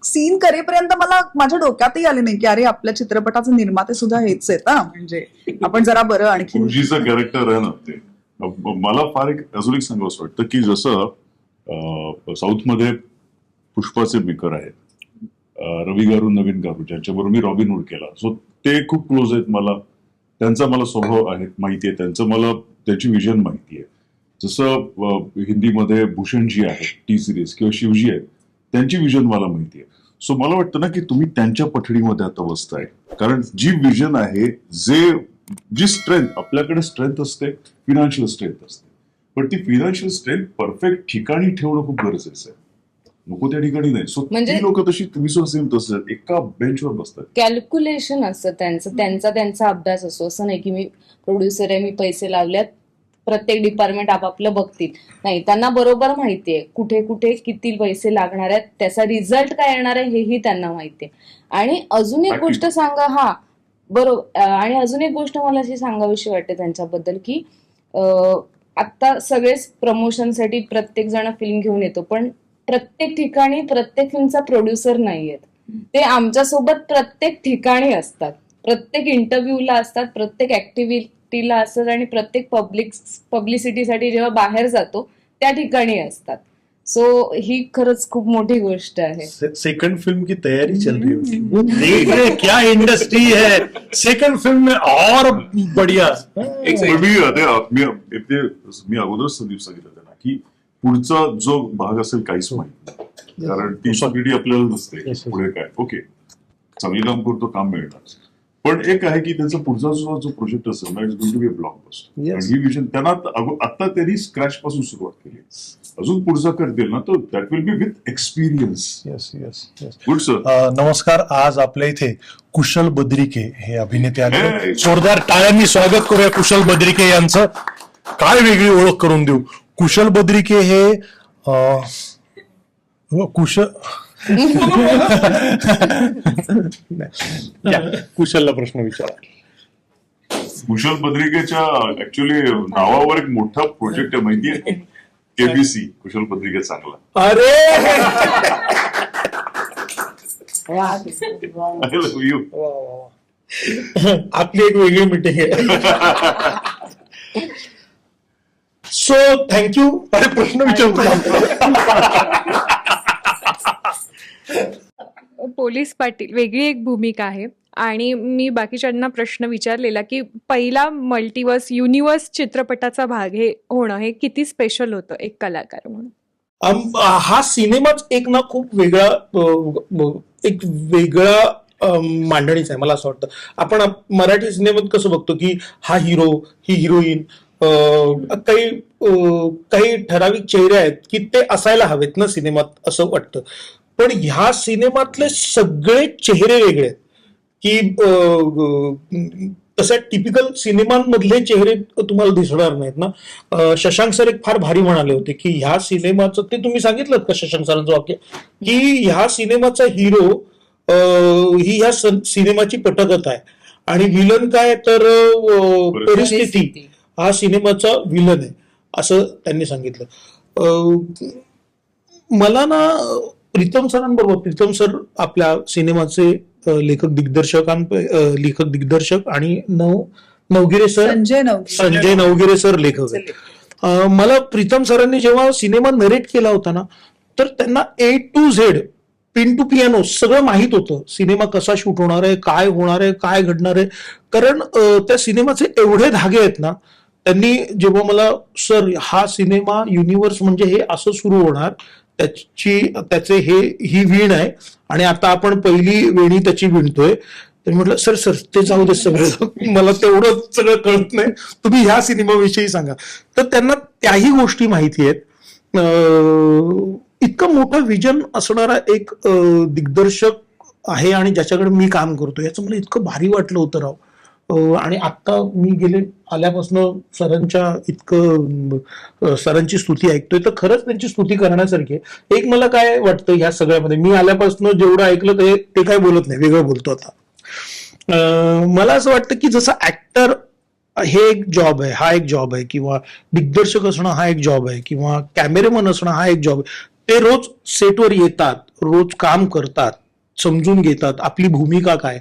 सीन करेपर्यंत मला माझ्या डोक्यातही आले नाही की अरे आपल्या चित्रपटाचे निर्माते सुद्धा हेच आहेत ना, म्हणजे आपण जरा बरं आणखी गुरुजीचं कॅरेक्टर आहे ना ते. मला फार अजून एक सांगावं वाटतं की जसं साऊथमध्ये पुष्पाचे मेकर आहेत, रवी गारू, नवीन गारू, ज्यांच्याबरोबर मी रॉबिनहूड केला, सो ते खूप क्लोज आहेत मला. त्यांचा मला स्वभाव आहे माहिती आहे, त्यांचं मला त्याची विजन माहिती आहे. जसं हिंदीमध्ये भूषणजी आहेत टी सिरीज, किंवा शिवजी आहेत, त्यांची विजन मला माहिती आहे. सो मला वाटतं ना की तुम्ही त्यांच्या पठडीमध्ये आता बसताय, कारण जी विजन आहे, जी स्ट्रेंथ, आपल्याकडे स्ट्रेंथ असते, फिनान्शियल स्ट्रेंथ असते, पण ती फिनान्शियल स्ट्रेंथ परफेक्ट ठिकाणी ठेवणं खूप गरजेचं आहे. नको त्या ठिकाणी नाही. सो ती लोक तशी, तुम्ही सुद्धा सेम तसं एका बेंचवर बसतात. कॅल्क्युलेशन असतं त्यांचा अभ्यास असतो. असं नाही की मी प्रोड्युसर आहे, मी पैसे लावल्यात, प्रत्येक डिपार्टमेंट आपापलं बघतील. नाही, त्यांना बरोबर माहितीये कुठे कुठे किती पैसे लागणार आहेत, त्याचा रिझल्ट काय येणार आहे हेही त्यांना माहितीये. आणि अजून एक गोष्ट सांगा, हा बरोबर, आणि अजून एक गोष्ट मला अशी सांगावीशी वाटते त्यांच्याबद्दल की आता सगळेच प्रमोशनसाठी प्रत्येक जण फिल्म घेऊन येतो, पण प्रत्येक ठिकाणी प्रत्येक फिल्मचा प्रोड्युसर नाहीयेत. ते आमच्यासोबत प्रत्येक ठिकाणी असतात, प्रत्येक इंटरव्ह्यूला असतात, प्रत्येक ऍक्टिव्हिटीला असतात आणि प्रत्येक पब्लिसिटीसाठी जेव्हा बाहेर जातो त्या ठिकाणी असतात. सो ही खरंच खूप मोठी गोष्ट आहे. सेकंड फिल्म की तैयारी चल रही होती, वो देख रहे क्या इंडस्ट्री है, सेकंड फिल्म में और बढ़िया. मी अगोदरच संदीप सांगितलं त्यांना की पुढचा जो भाग असेल काहीच माहित नाही, कारण ती सगळी आपल्याला नसते पुढे काय. ओके, चांगली काम करतो, काम मिळणार, पण एक आहे की त्यांचा पुढचा जो प्रोजेक्ट असेल ना, it's going to be a blockbuster. आणि ही विजन त्यांना आता त्यांनी स्क्रॅच पासून सुरुवात केली, अजून पुढचा करतील ना तर that will be with experience. Yes yes yes. Good sir. नमस्कार. आज आपल्या इथे कुशल बद्रिके हे अभिनेते आले. जोरदार टाळ्यांनी स्वागत करूया कुशल बद्रिके यांचं. काय वेगळी ओळख करून देऊ. कुशल बद्रिके हे कुशलला प्रश्न विचारा. कुशल बद्रिकेच्या ऍक्च्युली नावावर एक मोठा प्रोजेक्ट आहे, माहितीये, केबीसी कुशल बद्रिके चांगला. अरे आय लव्ह यू. आपली एक वेगळी मीटिंग आहे. So thank you. अरे प्रश्न विचारतो. पोलीस पाटील वेगळी एक भूमिका आहे आणि मी बाकीच्यांना प्रश्न विचारलेला की पहिला मल्टिवर्स युनिवर्स चित्रपटाचा भाग हे होणं हे किती स्पेशल होतं एक कलाकार म्हणून. हा सिनेमाच एक ना खूप वेगळा मांडणीच आहे मला असं वाटतं. आपण मराठी सिनेमात कसं बघतो की हा हिरो, ही हिरोईन, काही ठराविक चेहरे आहेत की ते असायला हवेत ना सिनेमात असं वाटतं. पण ह्या सिनेमातले सगळे चेहरे वेगळे आहेत की तसं टिपिकल सिनेमांमधले चेहरे तुम्हाला दिसणार नाहीत ना. शशांक सर एक फार भारी म्हणाले होते की ह्या सिनेमाचं, ते तुम्ही सांगितलं का शशांक सरांचं वाक्य, की ह्या सिनेमाचा हिरो ही ह्या सिनेमाची पटकथा आहे आणि विलन काय तर परिस्थिती हा सिनेमाचा विलन आहे असं त्यांनी सांगितलं. मला ना प्रीतम सरांबरोबर, प्रीतम सर आपल्या सिनेमाचे लेखक दिग्दर्शक आणि नवगिरे सर, संजय नवगिरे सर लेखक आहेत. मला प्रीतम सरांनी जेव्हा सिनेमा नरेट केला होता ना तर त्यांना A to Z pin to piano सगळं माहित होतं. सिनेमा कसा शूट होणार आहे, काय होणार आहे, काय घडणार आहे, कारण त्या सिनेमाचे एवढे धागे आहेत ना. त्यांनी जेव्हा मला सर हा सिनेमा युनिव्हर्स म्हणजे हे असं सुरू होणार, त्याचे ही वीण आहे आणि आता आपण पहिली वेणी त्याची विणतोय, तर म्हटलं सर ते जाऊ दे सगळं, मला तेवढं सगळं कळत नाही, तुम्ही ह्या सिनेमाविषयी सांगा. तर त्यांना त्याही गोष्टी माहिती आहेत. इतकं मोठं विजन असणारा एक दिग्दर्शक आहे आणि ज्याच्याकडे मी काम करतो याचं मला इतकं भारी वाटलं होतं राव. आणि आता मी गेले आल्यापासून सरांची स्तुती ऐकतोय तर खरंच त्यांची स्तुती करण्यासारखी आहे. एक मला काय वाटतं ह्या सगळ्यामध्ये, मी आल्यापासून जेवढं ऐकलं ते काय बोलत नाही, वेगळं बोलतो आता. मला असं वाटतं की जसं ऍक्टर हे एक जॉब आहे, हा एक जॉब आहे, किंवा दिग्दर्शक असणं हा एक जॉब आहे, किंवा कॅमेरेमन असणं हा एक जॉब आहे. ते रोज सेटवर येतात, रोज काम करतात, समजून घेतात आपली भूमिका काय.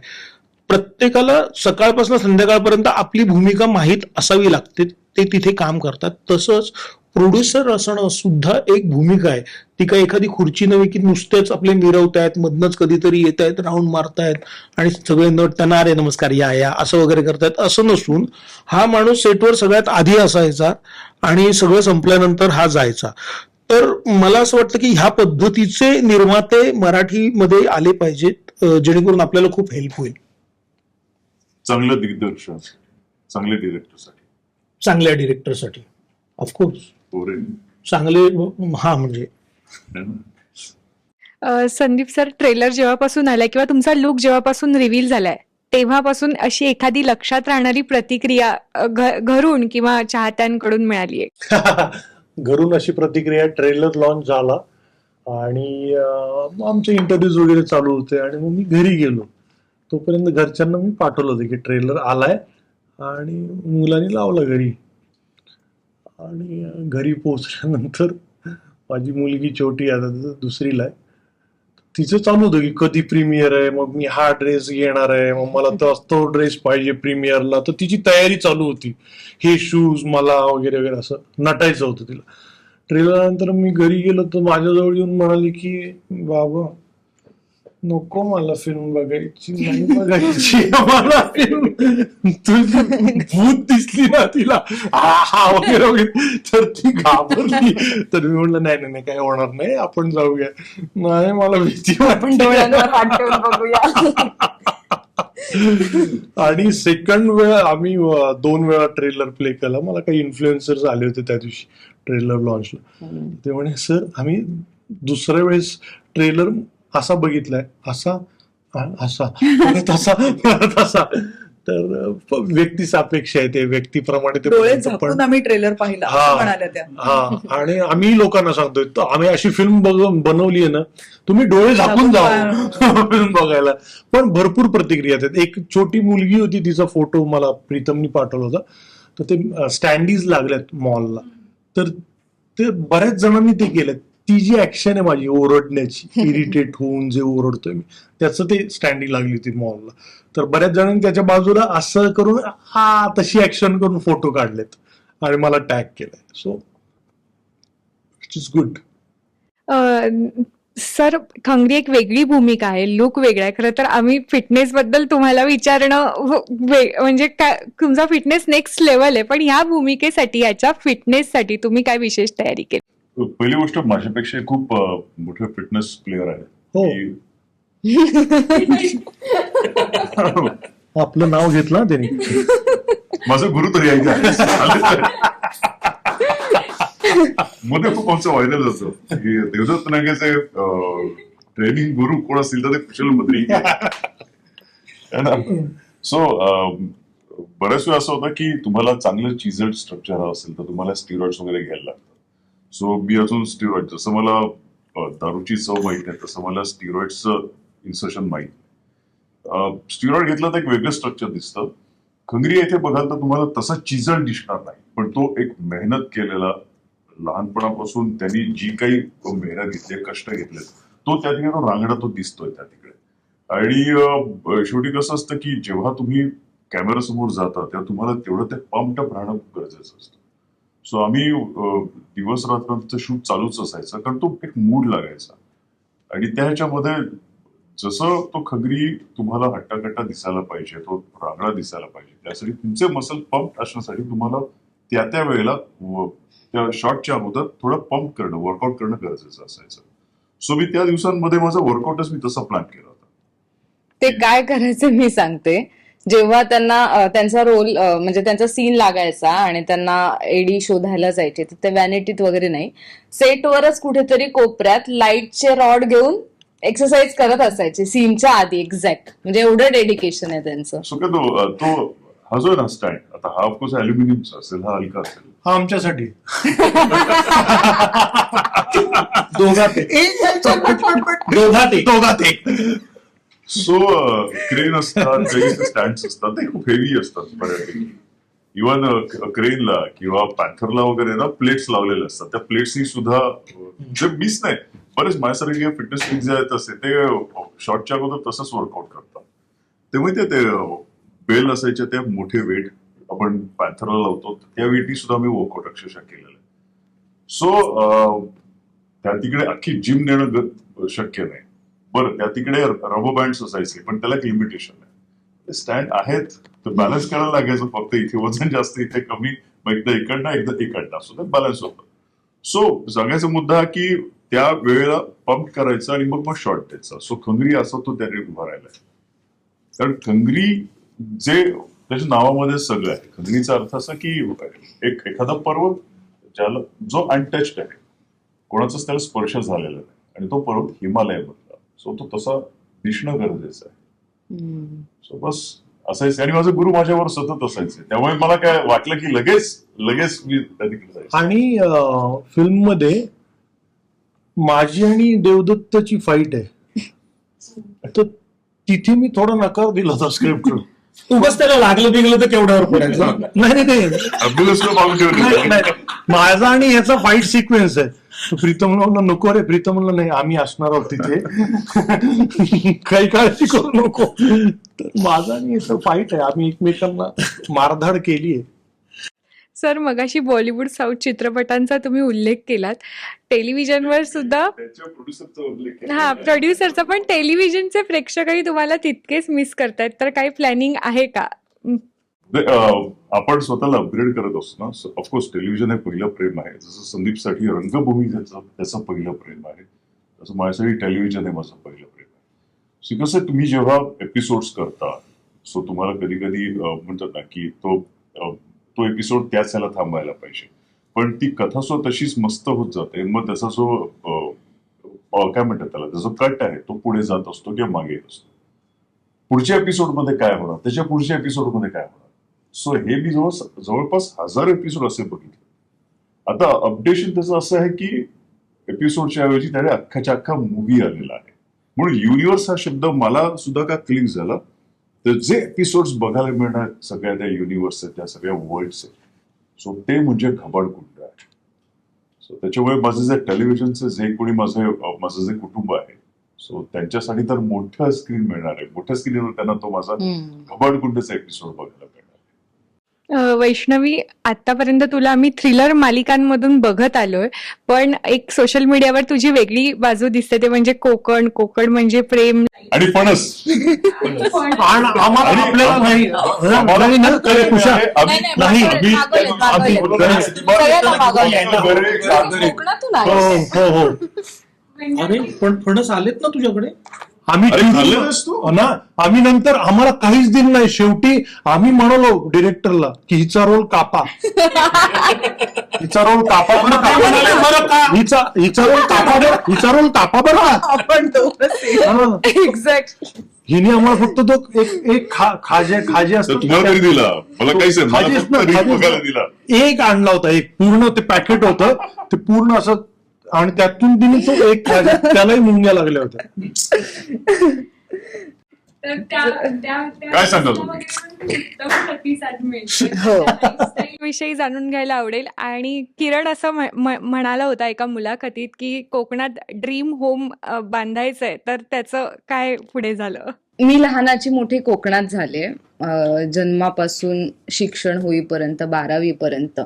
प्रत्येकाला सकाळपासून संध्याकाळपर्यंत आपली भूमिका माहीत असावी लागते, ते तिथे काम करतात. तसंच प्रोड्युसर असणं सुद्धा एक भूमिका आहे. ती काय एखादी खुर्ची नव्हे की नुसतेच आपले मिरवतायत, मधनच कधीतरी येत आहेत, राऊंड मारतायत आणि सगळे त्यांना अरे नमस्कार या असं वगैरे करतायत असं नसून हा माणूस सेटवर सगळ्यात आधी असायचा आणि सगळं संपल्यानंतर हा जायचा. तर मला असं वाटतं की ह्या पद्धतीचे निर्माते मराठीमध्ये आले पाहिजेत, जेणेकरून आपल्याला खूप हेल्प होईल. चांगलं दिग्दर्शन, चांगल्या डिरेक्टरसाठी ऑफकोर्स चांगले. हा म्हणजे संदीप सर, ट्रेलर जेव्हापासून आलाय किंवा तुमचा लुक जेव्हापासून रिव्हील झालाय तेव्हापासून अशी एखादी लक्षात राहणारी प्रतिक्रिया घरून किंवा चाहत्यांकडून मिळाली आहे? घरून अशी प्रतिक्रिया, ट्रेलर लॉन्च झाला आणि आमचे इंटरव्ह्यूज वगैरे चालू होते आणि मग मी घरी गेलो. तोपर्यंत घरच्यांना मी पाठवलं होतं की ट्रेलर आलाय आणि मुलांनी लावला घरी. आणि घरी पोहोचल्यानंतर माझी मुलगी छोटी आता दुसरीला आहे, तिचं चालू होतं की कधी प्रीमियर आहे, मग मी हा ड्रेस घेणार आहे, मग मला तो ड्रेस पाहिजे प्रीमियरला, तर तिची तयारी चालू होती, हे शूज मला वगैरे वगैरे असं नटायचं होतं तिला. ट्रेलर नंतर मी घरी गेलो तर माझ्याजवळ येऊन म्हणाली की बाबा नको मला फिल्म बघायची, नाही बघायची मला फिल्म, तुझी भूत दिसली ना तिला हा वगैरे वगैरे, तर ती घाबरली. तर मी म्हटलं नाही नाही काय होणार नाही, आपण जाऊया. नाही मला भीती आपण डोळ्यांवर हात ठेवून बघूया. आणि सेकंड वेळा आम्ही 2 वेळा ट्रेलर प्ले केला. मला काही इन्फ्लुएन्सर्स आले होते त्या दिवशी ट्रेलर लॉन्चला. ते म्हणे सर आम्ही दुसऱ्या वेळेस ट्रेलर असा बघितलाय, असा असा परत असा परत असा. तर व्यक्ती सापेक्ष आहे, ते व्यक्तीप्रमाणे ते डोळे झाकून आम्ही ट्रेलर पाहिला असं म्हणाल्या त्या. हा, आणि आम्ही लोकांना सांगतोय आम्ही अशी फिल्म बनवली आहे ना, तुम्ही डोळे झाकून जावा फिल्म बघायला. पण भरपूर प्रतिक्रिया आहेत. एक छोटी मुलगी होती, तिचा फोटो मला प्रीतमनी पाठवला होता. तर ते स्टँडीज लागल्यात मॉलला, तर ते बऱ्याच जणांनी ते केलेत. ती जी ऍक्शन आहे माझी ओरडण्याची, इरिटेट होऊन जे ओरडतोय मी, त्याचं ते स्टँडिंग लागली होती मॉलला. तर बऱ्याच जणांनी त्याच्या बाजूला असं करून हा तशी ऍक्शन करून फोटो काढलेत आणि मला टॅग केलाय. So it is good. Sir, खंगरी एक वेगळी भूमिका आहे, लुक वेगळा आहे. खरं तर आम्ही फिटनेस बद्दल तुम्हाला विचारणं म्हणजे काय, तुमचा फिटनेस नेक्स्ट लेवल आहे, पण ह्या भूमिकेसाठी, याच्या फिटनेससाठी तुम्ही काय विशेष तयारी केली? पहिली गोष्ट, माझ्यापेक्षा खूप मोठे फिटनेस प्लेअर आहे. आपलं नाव घेतलं त्यांनी, माझं गुरु तरी आहे. मध्ये खूप आमचं व्हायरल होतं की देवदत्त नागेचे ट्रेनिंग गुरु कोण असतील तर ते कुशल मंत्री. सो बऱ्याच वेळा असं होतं की तुम्हाला चांगलं चिझल्ड स्ट्रक्चर हवं असेल तर तुम्हाला स्टिरॉइड्स वगैरे घ्यायला लागतात. सो मी अजून स्टिरॉइड, जसं मला दारूची चव माहित आहे तसं मला स्टिरॉइडचं इन्सर्शन माहित. स्टिरॉइड घेतलं तर एक वेगळं स्ट्रक्चर दिसतं. खंगरी येथे बघाल तर तुम्हाला तसा चिझल दिसणार नाही, पण तो एक मेहनत केलेला, लहानपणापासून त्यांनी जी काही मेहनत घेतली, कष्ट घेतले, तो त्या ठिकाणी रांगडा तो दिसतोय त्या तिकडे. आणि शेवटी कसं असतं की जेव्हा तुम्ही कॅमेरासमोर जाता तेव्हा तुम्हाला तेवढं ते पंप्ड अप राहणं खूप गरजेचं असतं. सो आम्ही दिवस रात्र शूट चालूच असायचं, कारण तो एक मूड लागायचा. आणि त्या ह्याच्यामध्ये जसं तो खंगरी तुम्हाला हट्टाकट्टा दिसायला पाहिजे, तो रांगडा दिसायला पाहिजे, त्यासाठी तुमचे मसल पंप असण्यासाठी तुम्हाला त्या त्या वेळेला त्या शॉटच्या अगोदर थोडं पंप करणं, वर्कआउट करणं गरजेचं असायचं. सो मी त्या दिवसांमध्ये माझा वर्कआउटच मी तसा प्लॅन केला होता. ते काय करायचं मी सांगते. जेव्हा त्यांना त्यांचा रोल म्हणजे त्यांचा सीन लागायचा आणि त्यांना एडी शोधायला जायचे, तर ते व्हॅनिटीत वगैरे नाही, सेटवरच कुठेतरी कोपऱ्यात लाईटचे रॉड घेऊन एक्सरसाइज करत असायचे सीनच्या आधी एक्झॅक्ट. म्हणजे एवढं डेडिकेशन आहे त्यांचं. सो काय तो हा जो आहे ना स्टँड, आता हा ऑफकोर्स अल्युमिनियमचा असेल, हा हलका असेल, हा आमच्यासाठी दोघात एक. सो क्रेन असतात, स्टँड असतात, ते खूप हेवी असतात बऱ्यापैकी. इव्हन क्रेनला किंवा पॅन्थरला वगैरे ना प्लेट्स लावलेले असतात. त्या प्लेट्सनी सुद्धा जे मिस नाही, बरेच माझ्यासारखे फिटनेस फिक जे आहेत असे ते शॉर्टच्या अगोदर तसंच वर्कआउट करतात. तेव्हा ते बेल असायचे, ते मोठे वेट आपण पॅन्थरला लावतो, त्या वेटनी सुद्धा आम्ही वर्कआउट अक्षरशः केलेलं आहे. सो त्या तिकडे अख्खी जिम नेणं शक्य नाही. बरं, त्या तिकडे रबर बँड्स असायचे, पण त्याला एक लिमिटेशन आहे. स्टँड आहेत तर बॅलन्स करायला लागायचं, फक्त इथे वजन जास्त, इथे कमी, मग एकदा इकडनं असं ते बॅलन्स होतं. सो सांगायचा मुद्दा की त्या वेळेला पंप करायचं आणि मग शॉर्ट द्यायचा. सो खंगरी असा तो त्या उभा राहिलाय. कारण खंगरी जे त्याच्या नावामध्ये सगळं आहे. खंगरीचा अर्थ असा की एक एखादा पर्वत ज्याला जो अनटच्ड आहे, कोणाचाच त्याला स्पर्श झालेला नाही, आणि तो पर्वत हिमालयामधला. सो तो तसा दिसणं गरजेचं आहे. सो बस असायचं. आणि माझे गुरु माझ्यावर सतत असायचे, त्यामुळे मला काय वाटलं की लगेच मी त्या तिकडे जायचं. आणि फिल्म मध्ये माझी आणि देवदत्तची फाईट आहे, तर तिथे मी थोडा नकार दिला होता स्क्रिप्ट. उगाच त्याला लागलं बिगलं तर केवढ्यावर पडायचं. नाही नाही अब्दुलसला मागून ठेवलं. नाही, माझा आणि याचा फाईट सिक्वेन्स आहे. प्रीतम म्हणला नको रे, प्रीतम म्हणलं नाही आम्ही असणार आहोत तिथे, काही काळजी करू नको. तर माझा आणि याचा फाईट आहे, आम्ही एकमेकांना मारधाड केली आहे. सर मगाशी बॉलिवूड साऊथ चित्रपटांचा तुम्ही उल्लेख केलात, टेलिव्हिजनवर सुद्धा त्याच्या प्रोड्युसरचा उल्लेख केला. हा प्रोड्युसरचा, पण टेलिव्हिजनचे प्रेक्षकही तुम्हाला तितकेच मिस करतायत, तर काही प्लॅनिंग आहे का? आपण स्वतःला अपग्रेड करत असतो ना. ऑफकोर्स टेलिव्हिजन हे पहिलं प्रेम आहे. जसं संदीपसाठी रंगभूमी त्याचं पहिलं प्रेम आहे, तसं माझ्यासाठी टेलिव्हिजन हे माझं पहिलं प्रेम आहे. सो कसं तुम्ही जेव्हा एपिसोड्स करता, सो तुम्हाला कधी कधी म्हणतात ना की तो एपिसोड त्याच ह्याला थांबायला पाहिजे, पण ती कथा सो तशीच मस्त होत जाते. मग त्याचा जो काय म्हणतात त्याला, त्याचा कट आहे तो पुढे जात असतो किंवा मागे येत असतो. पुढच्या एपिसोडमध्ये काय होणार, त्याच्या पुढच्या एपिसोडमध्ये काय होणार. सो हे मी जवळपास 1000 एपिसोड असे बघितले. आता अपडेशन त्याचं असं आहे की एपिसोडच्या ऐवजी त्याने अख्खाच्या अख्खा मूवी आलेला आहे. म्हणून युनिव्हर्स हा शब्द मला सुद्धा का क्लिक झाला, तर जे एपिसोड्स बघायला मिळणार सगळ्या त्या युनिव्हर्स त्या सगळ्या वर्ल्ड्स आहेत, सो ते म्हणजे घबाडकुंड आहे. सो त्याच्यामुळे माझं जे टेलिव्हिजनचं जे कोणी माझं जे कुटुंब आहे, सो त्यांच्यासाठी तर मोठं स्क्रीन मिळणार आहे. मोठ्या स्क्रीनवर त्यांना तो माझा घबाडकुंडचा एपिसोड बघायला मिळणार. वैष्णवी, आतापर्यंत तुला आम्ही थ्रिलर मालिकांमधून बघत आलोय, पण एक सोशल मीडियावर तुझी वेगळी बाजू दिसते, ते म्हणजे कोकण म्हणजे प्रेम आणि फणस. आम्हाला आपल्याला नाही ना काय कुशा नाही. हो हो अरे पण फणस आलेत ना तुझ्याकडे? आम्ही आम्ही नंतर आम्हाला काहीच दिलं नाही. शेवटी आम्ही म्हणालो डिरेक्टरला की हिचा रोल कापा, हिचा रोल कापा बरं, हिचा रोल कापा बरं. आपण एक्झॅक्ट हिने आम्हाला फक्त तो एक खाजे असतो तुम्हाला तरी दिला, मला काहीच दिला. एक आणला होता, एक पूर्ण ते पॅकेट होतं, ते पूर्ण असं, आणि त्यातून तिने तो एक खाजा, त्यालाही मुंग्या लागल्या होत्या. काय सांगाल विषयी जाणून घ्यायला आवडेल. आणि किरण असं म्हणाला होता एका मुलाखतीत की कोकणात ड्रीम होम बांधायचंय, तर त्याचं काय पुढे झालं? मी लहानाची मोठी कोकणात झाले, जन्मापासून शिक्षण होईपर्यंत 12वी पर्यंत.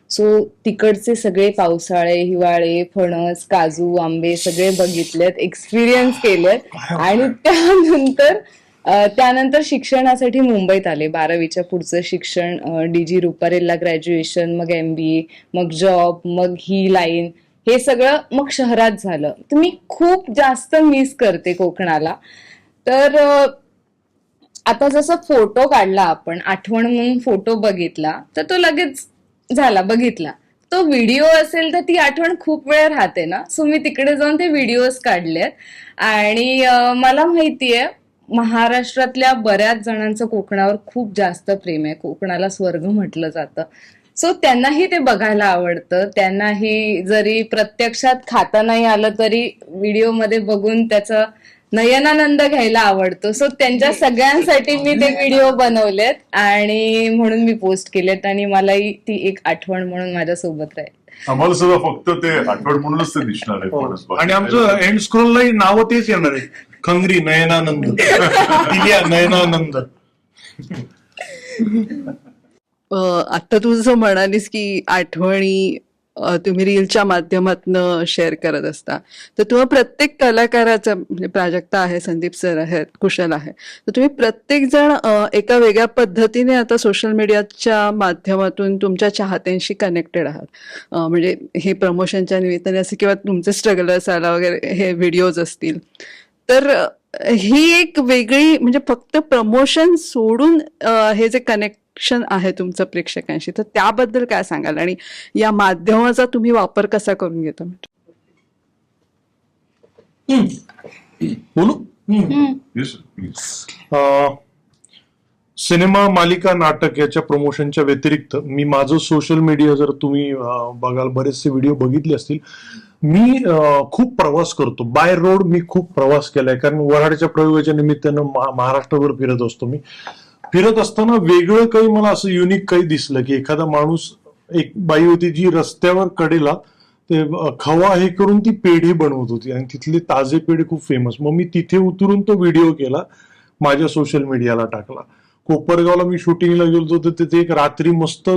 सो तिकडचे सगळे पावसाळे, हिवाळे, फणस, काजू, आंबे सगळे बघितलेत, एक्सपिरियन्स केलेत. आणि त्यानंतर शिक्षणासाठी मुंबईत आले. 12वीच्या पुढचं शिक्षण DG रुपारेलला ग्रॅज्युएशन, मग MBA, मग जॉब, मग ही लाईन, हे सगळं मग शहरात झालं. तर मी खूप जास्त मिस करते कोकणाला. तर आता जसं फोटो काढला आपण, आठवण म्हणून फोटो बघितला, तर तो लगेच झाला, बघितला. तो व्हिडिओ असेल तर ती आठवण खूप वेळ राहते ना. सो मी तिकडे जाऊन ते व्हिडिओज काढलेत. आणि मला माहितीये महाराष्ट्रातल्या बऱ्याच जणांचं कोकणावर खूप जास्त प्रेम आहे. कोकणाला स्वर्ग म्हटलं जातं. सो त्यांनाही ते बघायला आवडतं. त्यांनाही जरी प्रत्यक्षात खाता नाही आलं तरी व्हिडिओमध्ये बघून त्याचा नयनानंद घ्यायला आवडतो. सो त्यांच्या सगळ्यांसाठी मी ते व्हिडिओ बनवलेत आणि म्हणून मी पोस्ट केलेत. आणि मलाही ती एक आठवण म्हणून माझ्यासोबत राहील. आम्हाला सुद्धा फक्त ते आठवण म्हणूनच ते दिसणार आहे. आणि आमचं एंड स्क्रोललाही नाव तेच येणार आहे, खंगरी नयनानंद, दिल्या नयनानंद. आता तू जसं म्हणालीस की आठवणी तुम्ही रीलच्या माध्यमातून शेअर करत असता, तर तुम्हा प्रत्येक कलाकाराचा, म्हणजे प्राजक्ता आहे, संदीप सर आहेत, कुशल आहे, तर तुम्ही प्रत्येक जण एका वेगळ्या पद्धतीने आता सोशल मीडियाच्या माध्यमातून तुमच्या चाहत्यांशी कनेक्टेड आहात. म्हणजे हे प्रमोशनच्या निमित्ताने असे किंवा तुमचे स्ट्रगलर्स आला वगैरे हे व्हिडिओज असतील, तर ही एक वेगळी, म्हणजे फक्त प्रमोशन सोडून हे जे कनेक्शन आहे तुमचं प्रेक्षकांशी, तर त्याबद्दल काय सांगाल आणि या माध्यमाचा तुम्ही वापर कसा करून घेता? बोलू? सिनेमा, मालिका, नाटक याच्या प्रमोशनच्या व्यतिरिक्त मी माझं सोशल मीडिया, जर तुम्ही बघाल बरेचसे व्हिडिओ बघितले असतील, मी खूप प्रवास करतो. बाय रोड मी खूप प्रवास केलाय, कारण वऱ्हाडच्या प्रयोगाच्या निमित्तानं महाराष्ट्रभर फिरत असतो मी. फिरत असताना वेगळं काही मला असं युनिक काही दिसलं की एखादा माणूस, एक बाई होती जी रस्त्यावर कडेला ते खवा हे करून ती पेढे बनवत होती आणि तिथले ताजे पेढे खूप फेमस. मग मी तिथे उतरून तो व्हिडिओ केला, माझ्या सोशल मीडियाला टाकला. कोपरगावला मी शूटिंगला गेलो तर तिथे एक रात्री मस्त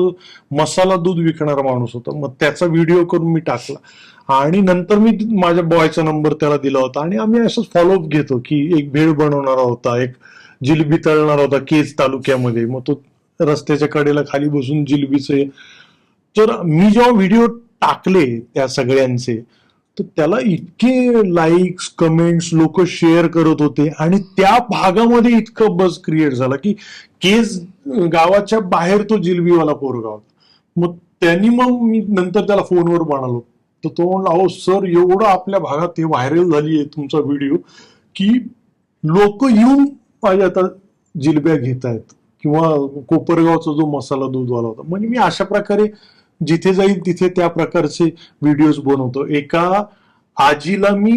मसाला दूध विकणारा माणूस होता, मग त्याचा व्हिडिओ करून मी टाकला. आणि नंतर मी माझ्या बॉयचा नंबर त्याला दिला होता आणि आम्ही असंच फॉलोअप घेतो की एक भेळ बनवणारा होता, एक जिलबी तळणारा होता केज तालुक्यामध्ये, मग तो रस्त्याच्या कडेला खाली बसून जिलबीचे. तर मी जेव्हा व्हिडिओ टाकले त्या सगळ्यांचे तर त्याला इतके लाईक्स कमेंट्स लोक शेअर करत होते आणि त्या भागामध्ये इतकं बज क्रिएट झाला की केज गावाच्या बाहेर तो जिलबीवाला पोरगा होता. मग त्यांनी, मग मी नंतर त्याला फोनवर म्हणालो तर तो म्हणला, अहो सर एवढं आपल्या भागात हे व्हायरल झाली आहे तुमचा व्हिडिओ की लोक येऊन माझ्या आता जिलब्या घेत आहेत, किंवा कोपरगावचा जो मसाला दूधवाला होता. म्हणजे मी अशा प्रकारे जिथे जाईल तिथे त्या प्रकारचे व्हिडिओज बनवतो. एका आजीला मी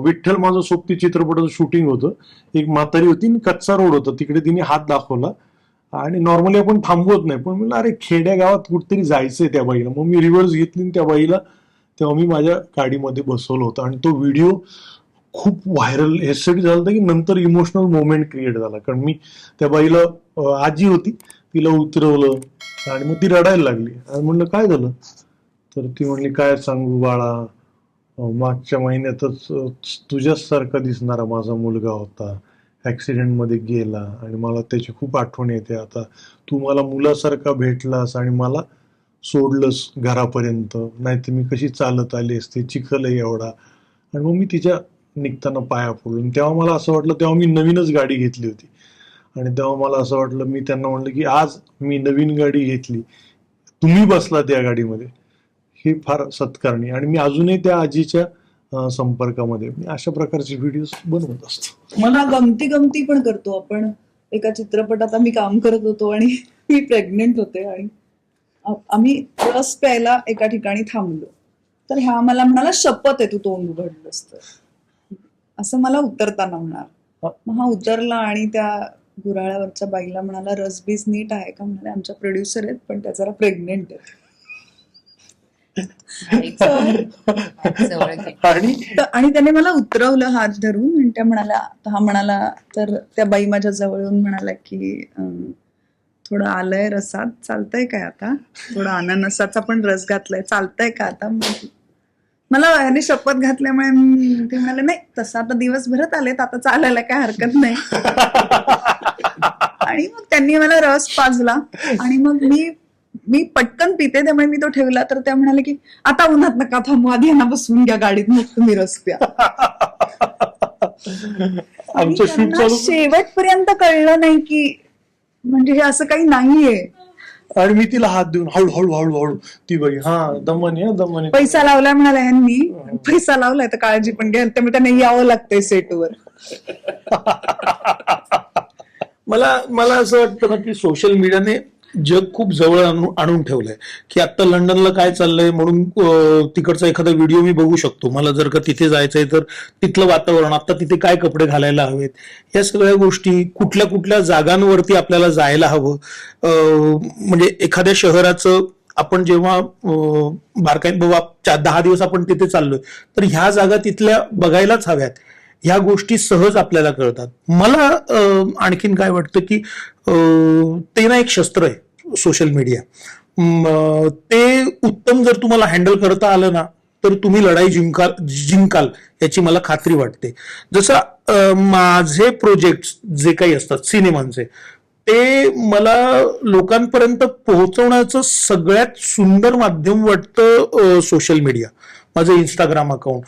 विठ्ठल माझं सोबती चित्रपटाचं शूटिंग होतं, एक म्हातारी होती, कच्चा रोड होता, तिकडे तिने हात दाखवला आणि नॉर्मली आपण थांबवत नाही, पण म्हणलं अरे खेड्या गावात कुठेतरी जायचंय त्या बाईला. मग मी रिव्हर्स घेतली त्या बाईला तेव्हा मी माझ्या गाडीमध्ये बसवलं होतं आणि तो व्हिडिओ खूप व्हायरल ह्यासाठी झाला होता की नंतर इमोशनल मोमेंट क्रिएट झाला. कारण मी त्या बाईला, आजी होती, तिला उतरवलं आणि मग ती रडायला लागली आणि म्हणलं काय झालं, तर ती म्हणली काय सांगू बाळा, मागच्या महिन्यातच तुझ्याच सारखा दिसणारा माझा मुलगा होता, ऍक्सिडेंटमध्ये गेला आणि मला त्याची खूप आठवण येते. आता तू मला मुलासारखा भेटलास आणि मला सोडलंस घरापर्यंत, नाहीतर मी कशी चालत आली असते, चिखलही एवढा. आणि मग मी तिच्या निघताना पाया पडलो. तेव्हा मला असं वाटलं, तेव्हा मी नवीनच गाडी घेतली होती आणि तेव्हा मला असं वाटलं, मी त्यांना म्हणलं की आज मी नवीन गाडी घेतली, तुम्ही बसला त्या गाडीमध्ये, हे फार सत्कारणी. आणि मी अजूनही त्या आजीच्या संपर्कामध्ये, मी अशा प्रकारचे व्हिडिओज बनवत असतो. मला गमती पण करतो आपण. एका चित्रपटात आम्ही काम करत होतो आणि मी प्रेग्नेंट होते आणि आम्ही रस प्यायला एका ठिकाणी थांबलो, तर ह्या मला म्हणाला शपथ आहे तू तोंड उघडलंस तर, असं मला उतरताना म्हणाला. मग हा उतरला आणि त्या गुराळ्यावरच्या बाईला म्हणाला रसबीज नीट आहे का, म्हणाले आमच्या प्रोड्युसर आहेत पण त्या जरा प्रेग्नेंट आहेत. आणि त्याने मला उतरवलं हात धरून आणि त्या म्हणाल्या, हा म्हणाला, तर त्या बाई माझ्या जवळ येऊन म्हणाल्या की थोडं आलंय रसात, चालतंय काय आता, थोडा अननसाचा पण रस घातलाय, चालतंय का आता. मला याने शपथ घातल्यामुळे ते म्हणाले नाही तसं आता दिवसभरात आलेत, आता चालायला काय हरकत नाही. आणि मग त्यांनी मला रस पाजला आणि मग मी पटकन पिते, त्यामुळे मी तो ठेवला. तर त्या म्हणाले की आता उन्हात नका थांबू, आधी यांना बसवून घ्या गाडीत, मग तुम्ही रस प्या. आमचं शूट चालू शेवटपर्यंत कळलं नाही की म्हणजे हे असं काही नाहीये. आणि मी तिला हात देऊन हळू हळू ती बाई हा दमनी दमनी, पैसा लावलाय म्हणाला ह्यांनी, पैसा लावलाय तर काळजी पण घ्याल, त्यामुळे त्यांना यावं लागतंय सेटवर. मला असं वाटतं ना की सोशल मीडियाने जग खूप जवळ आणून ठेवलंय की आता लंडनला काय चाललंय म्हणून तिकडचा एखादा व्हिडिओ मी बघू शकतो. मला जर का तिथे जायचंय तर तिथलं वातावरण, आता तिथे काय कपडे घालायला हवेत, या सगळ्या गोष्टी, कुठल्या कुठल्या जागांवरती आपल्याला जायला हवं. म्हणजे एखाद्या शहराचं आपण जेव्हा बारकाईन बाबा 10 दिवस आपण तिथे चाललोय तर ह्या जागा तिथल्या बघायलाच हव्यात, ह्या गोष्टी सहज आपल्याला कळतात. मला आणखीन काय वाटतं की ते ना एक शस्त्र आहे सोशल मीडिया. ते उत्तम जर तुम्हाला हँडल करता आलं ना तर तुम्ही लढाई जिंकाल याची मला खात्री वाटते. जसं माझे प्रोजेक्ट जे काही असतात सिनेमांचे, ते मला लोकांपर्यंत पोहोचवण्याचं सगळ्यात सुंदर माध्यम वाटतं सोशल मीडिया. माझं इंस्टाग्राम अकाउंट,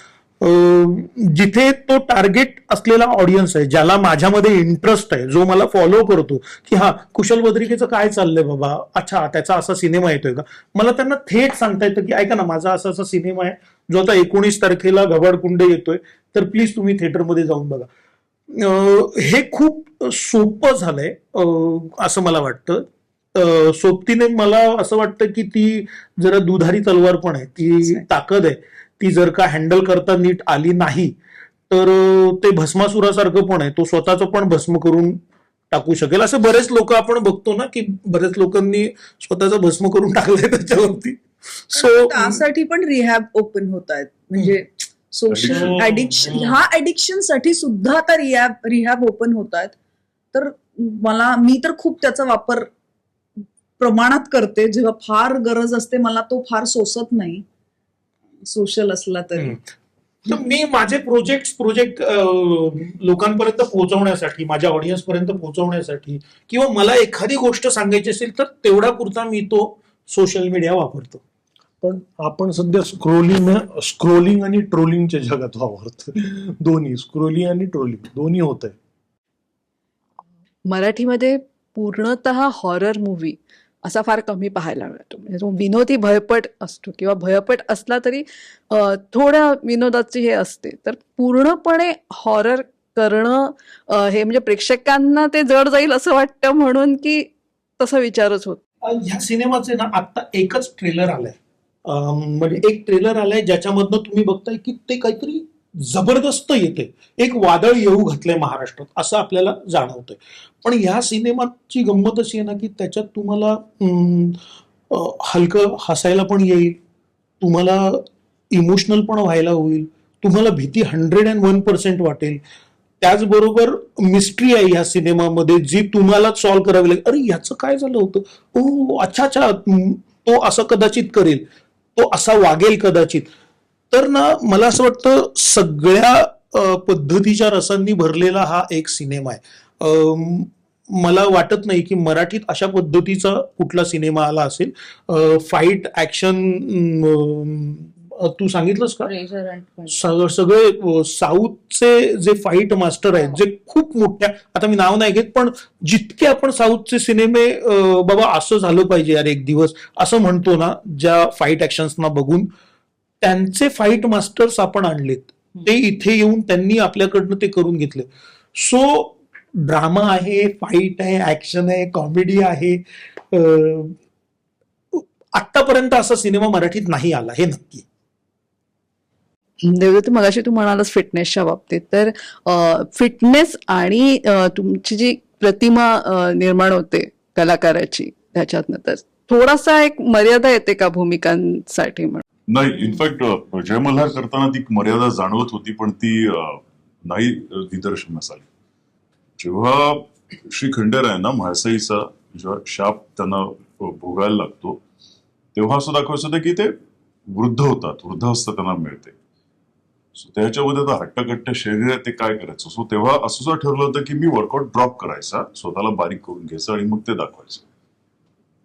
जिथे तो टार्गेट असलेला ऑडियन्स आहे, ज्याला माझ्यामध्ये इंटरेस्ट आहे, जो मला फॉलो करतो की हा कुशल बद्रिकेचं काय चाललंय बाबा, अच्छा त्याचा असा सिनेमा येतोय का, मला त्यांना थेट सांगता येतं की ऐका ना माझा असा असा सिनेमा आहे जो आता 19 तारखेला घबाडकुंडे येतोय, तर प्लीज तुम्ही थिएटरमध्ये जाऊन बघा. हे खूप सोपं झालंय असं मला वाटतं. सोबतीने मला असं वाटतं की ती जरा दुधारी तलवार पण आहे, ती ताकद आहे, ती जर का हँडल करता नीट आली नाही तर ते भस्मासुरासारखं पण आहे, तो स्वतःचं पण भस्म करून टाकू शकेल. असे बरेच लोक आपण बघतो ना की बरेच लोकांनी स्वतःचं भस्म करून टाकलंय त्याच्यावरती. सो त्यासाठी पण रिहॅब ओपन होत आहेत, म्हणजे सोशल ऍडिक्शन, ह्या ऍडिक्शन साठी सुद्धा आता रिहॅब ओपन होत आहेत. तर मी तर खूप त्याचा वापर प्रमाणात करते, जेव्हा फार गरज असते. मला तो फार सोसत नाही सोशल असला तरी. तर मी माझे प्रोजेक्ट लोकांपर्यंत पोहोचवण्यासाठी, माझ्या ऑडियन्स पर्यंत पोहोचवण्यासाठी, किंवा मला एखादी गोष्ट सांगायची असेल तर तेवढा पुरता मी तो सोशल मीडिया वापरतो. पण आपण सध्या स्क्रोलिंग आणि ट्रोलिंगच्या जगात वावरतो. दोन्ही स्क्रोलिंग आणि ट्रोलिंग दोन्ही होत आहे. मराठीमध्ये पूर्णतः हॉरर मूवी असा फार कमी पाहायला मिळतो. म्हणजे तो विनोदी भयपट असतो किंवा भयपट असला तरी थोड्या विनोदाची हे असते. तर पूर्णपणे हॉरर करणं हे म्हणजे प्रेक्षकांना ते जड जाईल असं वाटतं म्हणून की तसा विचारच होत. ह्या सिनेमाचे ना आता एकच ट्रेलर आलाय, म्हणजे एक ट्रेलर आलाय ज्याच्यामधनं तुम्ही बघताय की ते काहीतरी जबरदस्त येते. एक वादळ येऊ घातलंय महाराष्ट्रात असं आपल्याला जाणवतंय. पण ह्या सिनेमाची गंमत अशी आहे ना की त्याच्यात तुम्हाला हलकं हसायला पण येईल, तुम्हाला इमोशनल पण व्हायला होईल, तुम्हाला भीती 101% वाटेल. त्याचबरोबर मिस्ट्री आहे ह्या सिनेमामध्ये जी तुम्हाला सॉल्व्ह करावी लागेल. अरे याचं काय झालं होतं, ओ अच्छा तो असं कदाचित करेल, तो असा वागेल कदाचित. तर ना मला असं वाटतं सगळ्या पद्धतीच्या रसांनी भरलेला हा एक सिनेमा आहे. मला वाटत नाही की मराठीत अशा पद्धतीचा कुठला सिनेमा आला असेल. फाईट ऍक्शन तू सांगितलंस का, सगळे साऊथचे जे फाईट मास्टर आहेत जे खूप मोठ्या, आता मी नाव नाही घेत, पण जितके आपण साऊथचे सिनेमे बाबा असं झालं पाहिजे यार एक दिवस असं म्हणतो ना, ज्या फाईट ऍक्शन्सना बघून त्यांचे फाईट मास्टर्स आपण आणलेत. ते इथे येऊन त्यांनी आपल्याकडनं ते करून घेतले. सो ड्रामा आहे, फाईट आहे, ऍक्शन आहे, कॉमेडी आहे. आतापर्यंत असा सिनेमा मराठीत नाही आला हे नक्की. देवदत्त, मगाशी तू म्हणालास फिटनेसच्या बाबतीत, तर फिटनेस आणि तुमची जी प्रतिमा निर्माण होते कलाकाराची त्याच्यातनं, तर थोडासा एक मर्यादा येते का भूमिकांसाठी? नाही, इनफॅक्ट जय मल्हार करताना ती मर्यादा जाणवत होती, पण ती नाही निदर्शनास आली. जेव्हा श्री खंडेरायांना म्हाळसाईचा जेव्हा शाप त्यांना भोगायला लागतो तेव्हा असं दाखवायचं होतं की ते वृद्ध होतात, वृद्धावस्था त्यांना मिळते. सो त्याच्यामध्ये आता हट्टकट्ट शरीर आहे ते काय करायचं. सो तेव्हा असं सुद्धा ठरलं होतं की मी वर्कआउट ड्रॉप करायचा, स्वतःला बारीक करून घ्यायचं आणि मग ते दाखवायचं.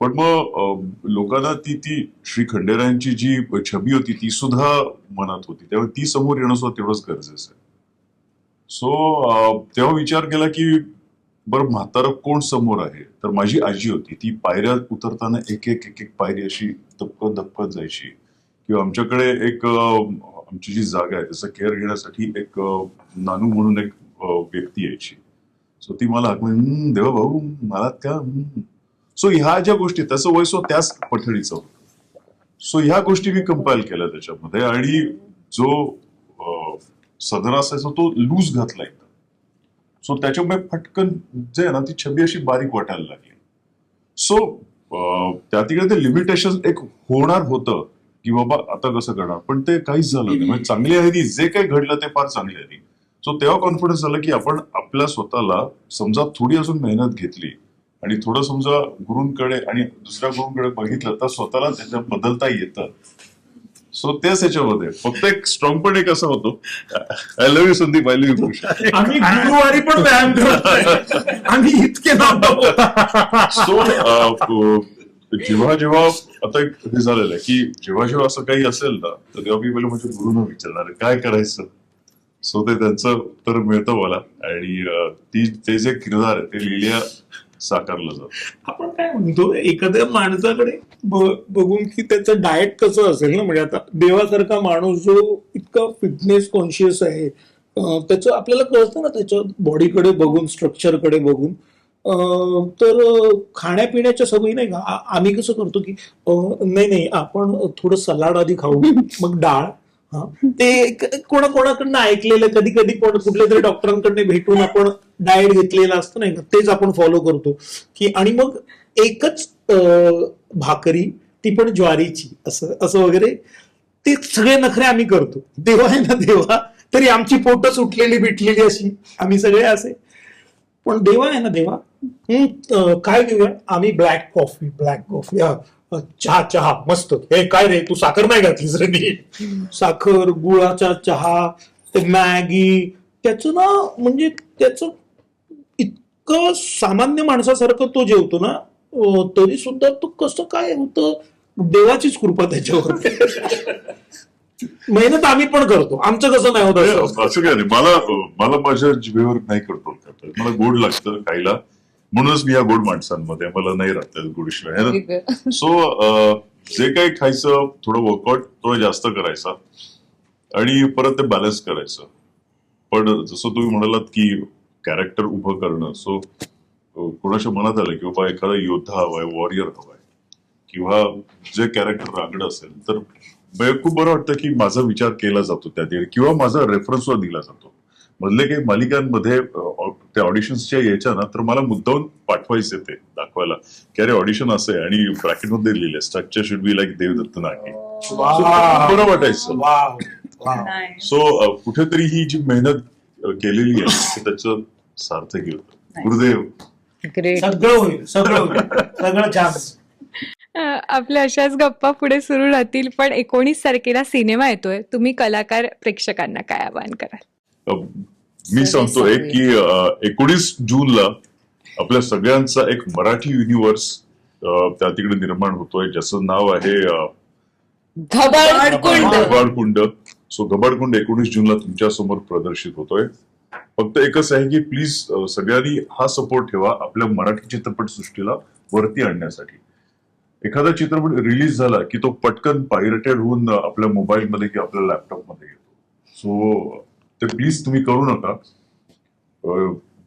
पण मग लोकांना ती श्री खंडेरायांची जी छबी होती ती सुद्धा मनात होती, तेव्हा ती समोर येणं सुद्धा तेवढंच गरजेचं आहे. सो तेव्हा विचार केला की बरं म्हातारं कोण समोर आहे, तर माझी आजी होती. ती पायऱ्या उतरताना एक एक पायरी अशी दपकत जायची, किंवा आमच्याकडे एक आमची जी जागा आहे त्याचा केअर घेण्यासाठी एक नानू म्हणून एक व्यक्ती यायची. सो ती मला देवा भाऊ मला त्या, सो ह्या ज्या गोष्टी, त्याचं वय त्याच पठडीचं होतं. सो ह्या गोष्टी मी कंपाईल केल्या त्याच्यामध्ये, आणि जो सदर असायचा तो लूज घातला एकदम. सो त्याच्यामुळे फटकन जे आहे ना ती छबी अशी बारीक वाटायला लागली. सो त्या तिकडे ते लिमिटेशन एक होणार होतं की बाबा आता कसं करणार, पण ते काहीच झालं नाही. म्हणजे चांगली आहे ती, जे काही घडलं ते फार चांगली आहे ती. सो तेव्हा कॉन्फिडन्स झालं की आपण आपल्या स्वतःला समजा थोडी अजून मेहनत घेतली आणि थोडं समजा गुरूंकडे आणि दुसऱ्या गुरूंकडे बघितलं तर स्वतःला त्याच्यात बदलता येतं. सो त्याच ह्याच्यामध्ये फक्त एक स्ट्रॉंग पण एक असा होतो, I love you Sandeep, I love you खुश. आम्ही गुरुवारी पण व्यायाम करतोय, आम्ही इतके सो जेव्हा आता एक हे झालेलं आहे की जेव्हा असं काही असेल ना तर तेव्हा मी पहिले माझ्या गुरुंना विचारणार काय करायचं. सो ते त्यांचं उत्तर मिळतं मला, आणि ते जे किरदार आहे ते लिहिल्या साकारलं जातं. आपण काय म्हणतो एखाद्या माणसाकडे बघून की त्याचं डाएट कसं असेल ना, म्हणजे आता देवासारखा माणूस जो इतका फिटनेस कॉन्शियस आहे त्याचं आपल्याला कळतं ना त्याच्या बॉडीकडे बघून, स्ट्रक्चरकडे बघून. तर खाण्यापिण्याच्या सवयी नाही का, आम्ही कसं करतो की नाही आपण थोडं सलाड आधी खाऊ मग डाळ. ते कोणाकोणाकडनं ऐकलेलं, कधी कधी कुठल्या तरी डॉक्टरांकडे भेटून आपण डाएट घेतलेला असतो नाही का, तेच आपण फॉलो करतो की, आणि मग एकच भाकरी ती पण ज्वारीची, असं असं वगैरे ते सगळे नखरे आम्ही करतो. देवा आहे ना देवा, तरी आमची पोटं सुटलेली बिटलेली अशी आम्ही सगळे असे. पण देवा आहे ना देवा, काय घेऊया आम्ही, ब्लॅक कॉफी चहा मस्त. हे काय रे, तू साखर नाही घातलीस रे नीट, साखर गुळाचा चहा, ते मॅगी, त्याचं ना म्हणजे त्याचं इतकं सामान्य माणसासारखं तो जेवतो ना, तरी सुद्धा तो कसं काय होतं, देवाचीच कृपा त्याच्यावर. मेहनत आम्ही पण करतो, आमचं कसं नाही होत असं काय नाही. मला माझ्या जिभेवर नाही करतो, मला गोड लागतं खायला, म्हणूनच मी या गोड माणसांमध्ये, मला नाही राहत गोडशिवाय. सो जे काही खायचं, थोडं वर्कआउट थोडं जास्त करायचा आणि परत ते बॅलन्स करायचं. पण जसं तुम्ही म्हणालात की कॅरेक्टर उभं करणं, सो कोणाच्या मनात आलं की बाबा एखादा योद्धा हवाय, वॉरियर हवाय, किंवा जे कॅरेक्टर रांगड असेल, तर खूप बरं वाटतं की माझा विचार केला जातो त्या किंवा माझा रेफरन्स दिला जातो. मधले काही मालिकांमध्ये त्या ऑडिशन्सच्या यायच्या ना, तर मला मुद्दाहून पाठवायचे ते दाखवायला की अरे ऑडिशन असं आहे, आणि ब्रॅकेटमध्ये लिहिले structure should be like Devdatta Nake. बरं वाटायचं. सो कुठेतरी ही जी मेहनत केलेली आहे त्याचं सार्थकी होतं. गुरुदेव. सगळं होईल, सगळं छान. आपल्या अशाच गप्पा पुढे सुरू राहतील, पण 19 तारखेला सिनेमा येतोय. तुम्ही कलाकार प्रेक्षकांना काय आवाहन कराल? मी सांगतो एक की 19 जूनला आपल्या सगळ्यांचा एक मराठी युनिव्हर्स त्या तिकडे निर्माण होतोय, ज्याचं नाव आहे घबाडकुंड. सो घबाडकुंड 19 जूनला तुमच्या समोर प्रदर्शित होतोय. फक्त एकच आहे की प्लीज सगळ्यांनी हा सपोर्ट ठेवा आपल्या मराठी चित्रपट सृष्टीला वरती आणण्यासाठी. एखादा चित्रपट रिलीज झाला की तो पटकन पायरेटेड होऊन आपल्या मोबाईलमध्ये किंवा आपल्या लॅपटॉपमध्ये येतो. सो ते प्लीज तुम्ही करू नका.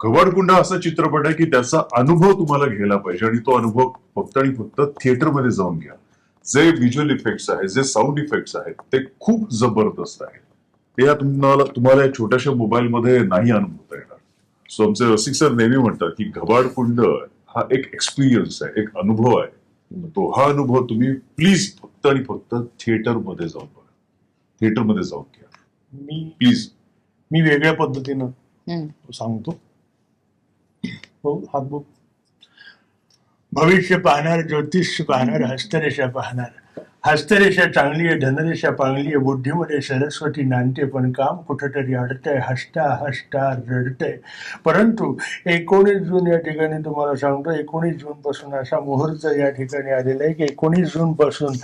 घबाडकुंड असा चित्रपट आहे की त्याचा अनुभव तुम्हाला घ्यायला पाहिजे, आणि तो अनुभव फक्त आणि फक्त थिएटरमध्ये जाऊन घ्या. जे व्हिज्युअल इफेक्ट्स आहेत, जे साऊंड इफेक्ट्स आहेत, ते खूप जबरदस्त आहेत. ते तुम्हाला या छोट्याशा मोबाईलमध्ये नाही अनुभवता येणार. सो आमचे रसिक सर नेहमी म्हणतात की घबाडकुंड हा एक एक्सपिरियन्स आहे, एक अनुभव आहे. तो हा अनुभव तुम्ही प्लीज फक्त आणि फक्त थिएटरमध्ये जाऊन बघा, थिएटरमध्ये जाऊन घ्या प्लीज. मी वेगळ्या पद्धतीनं सांगतो. हात बघ. भविष्य पाहणार, ज्योतिष पाहणार, हस्तरेषा पाहणार. हस्तरेषा चांगली आहे, धनरेषा पांगली आहे, बुद्धीमध्ये सरस्वती नांदते, पण काम कुठंतरी अडतंय, हसता रडतंय. परंतु 19 जून या ठिकाणी तुम्हाला सांगतो, 19 जून पासून असा मुहूर्त या ठिकाणी आलेला आहे की 19 जून पासून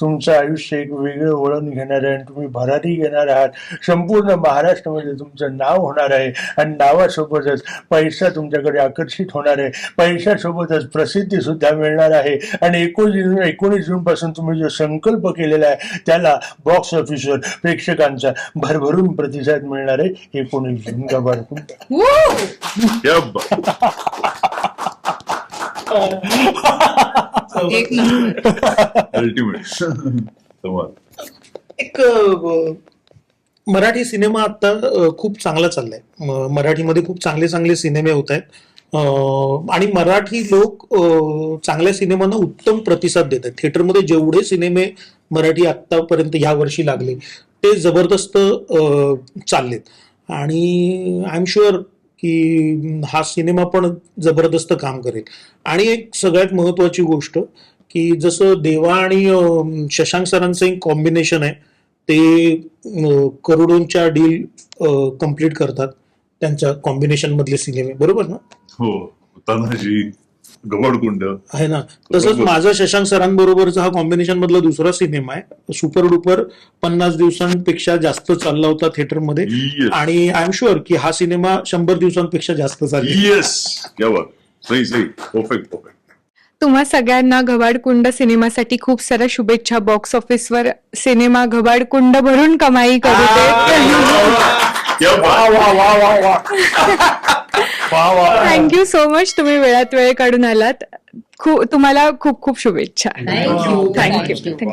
तुमचं आयुष्य एक वेगळं वळण घेणार आहे आणि तुम्ही भरारी घेणार आहात. संपूर्ण महाराष्ट्रामध्ये तुमचं नाव होणार आहे, आणि नावासोबतच पैसा तुमच्याकडे आकर्षित होणार आहे, पैशासोबतच प्रसिद्धी सुद्धा मिळणार आहे. आणि 19 जून पासून तुम्ही जो संकल्प केलेला आहे त्याला बॉक्स ऑफिसवर प्रेक्षकांचा भरभरून प्रतिसाद मिळणार आहे. 19 जून घबाडकुंड. एक मराठी सिनेमा आता खूप चांगला चाललाय. मराठीमध्ये खूप चांगले चांगले सिनेमे होत आहेत, आणि मराठी लोक चांगल्या सिनेमांना उत्तम प्रतिसाद देत आहेत. थिएटरमध्ये जेवढे सिनेमे मराठी आतापर्यंत ह्या वर्षी लागले ते जबरदस्त चाललेत, आणि आय एम शुअर की हा सिनेमा पण जबरदस्त काम करेल. आणि एक सगळ्यात महत्वाची गोष्ट की जसं देवा आणि शशांक सरांचं एक कॉम्बिनेशन आहे, ते करोडोंच्या डील कम्प्लीट करतात त्यांच्या कॉम्बिनेशन मधले सिनेमे, बरोबर ना? हो, तानाजी, घबाडकुंड आहे ना. तसंच माझा शशांक सरांबरोबरचा हा कॉम्बिनेशन मधला दुसरा सिनेमा आहे, सुपर डुपर 50 दिवसांपेक्षा जास्त चालला होता थिएटरमध्ये, आणि आय एम शुअर की हा सिनेमा 100 दिवसांपेक्षा जास्त चालेल. तुम्हा सगळ्यांना घबाडकुंड सिनेमासाठी खूप साऱ्या शुभेच्छा. बॉक्स ऑफिसवर सिनेमा घबाडकुंड भरून कमाई करू दे. थँक्यू सो मच, तुम्ही वेळात वेळ काढून आलात. तुम्हाला खूप खूप शुभेच्छा. थँक्यू.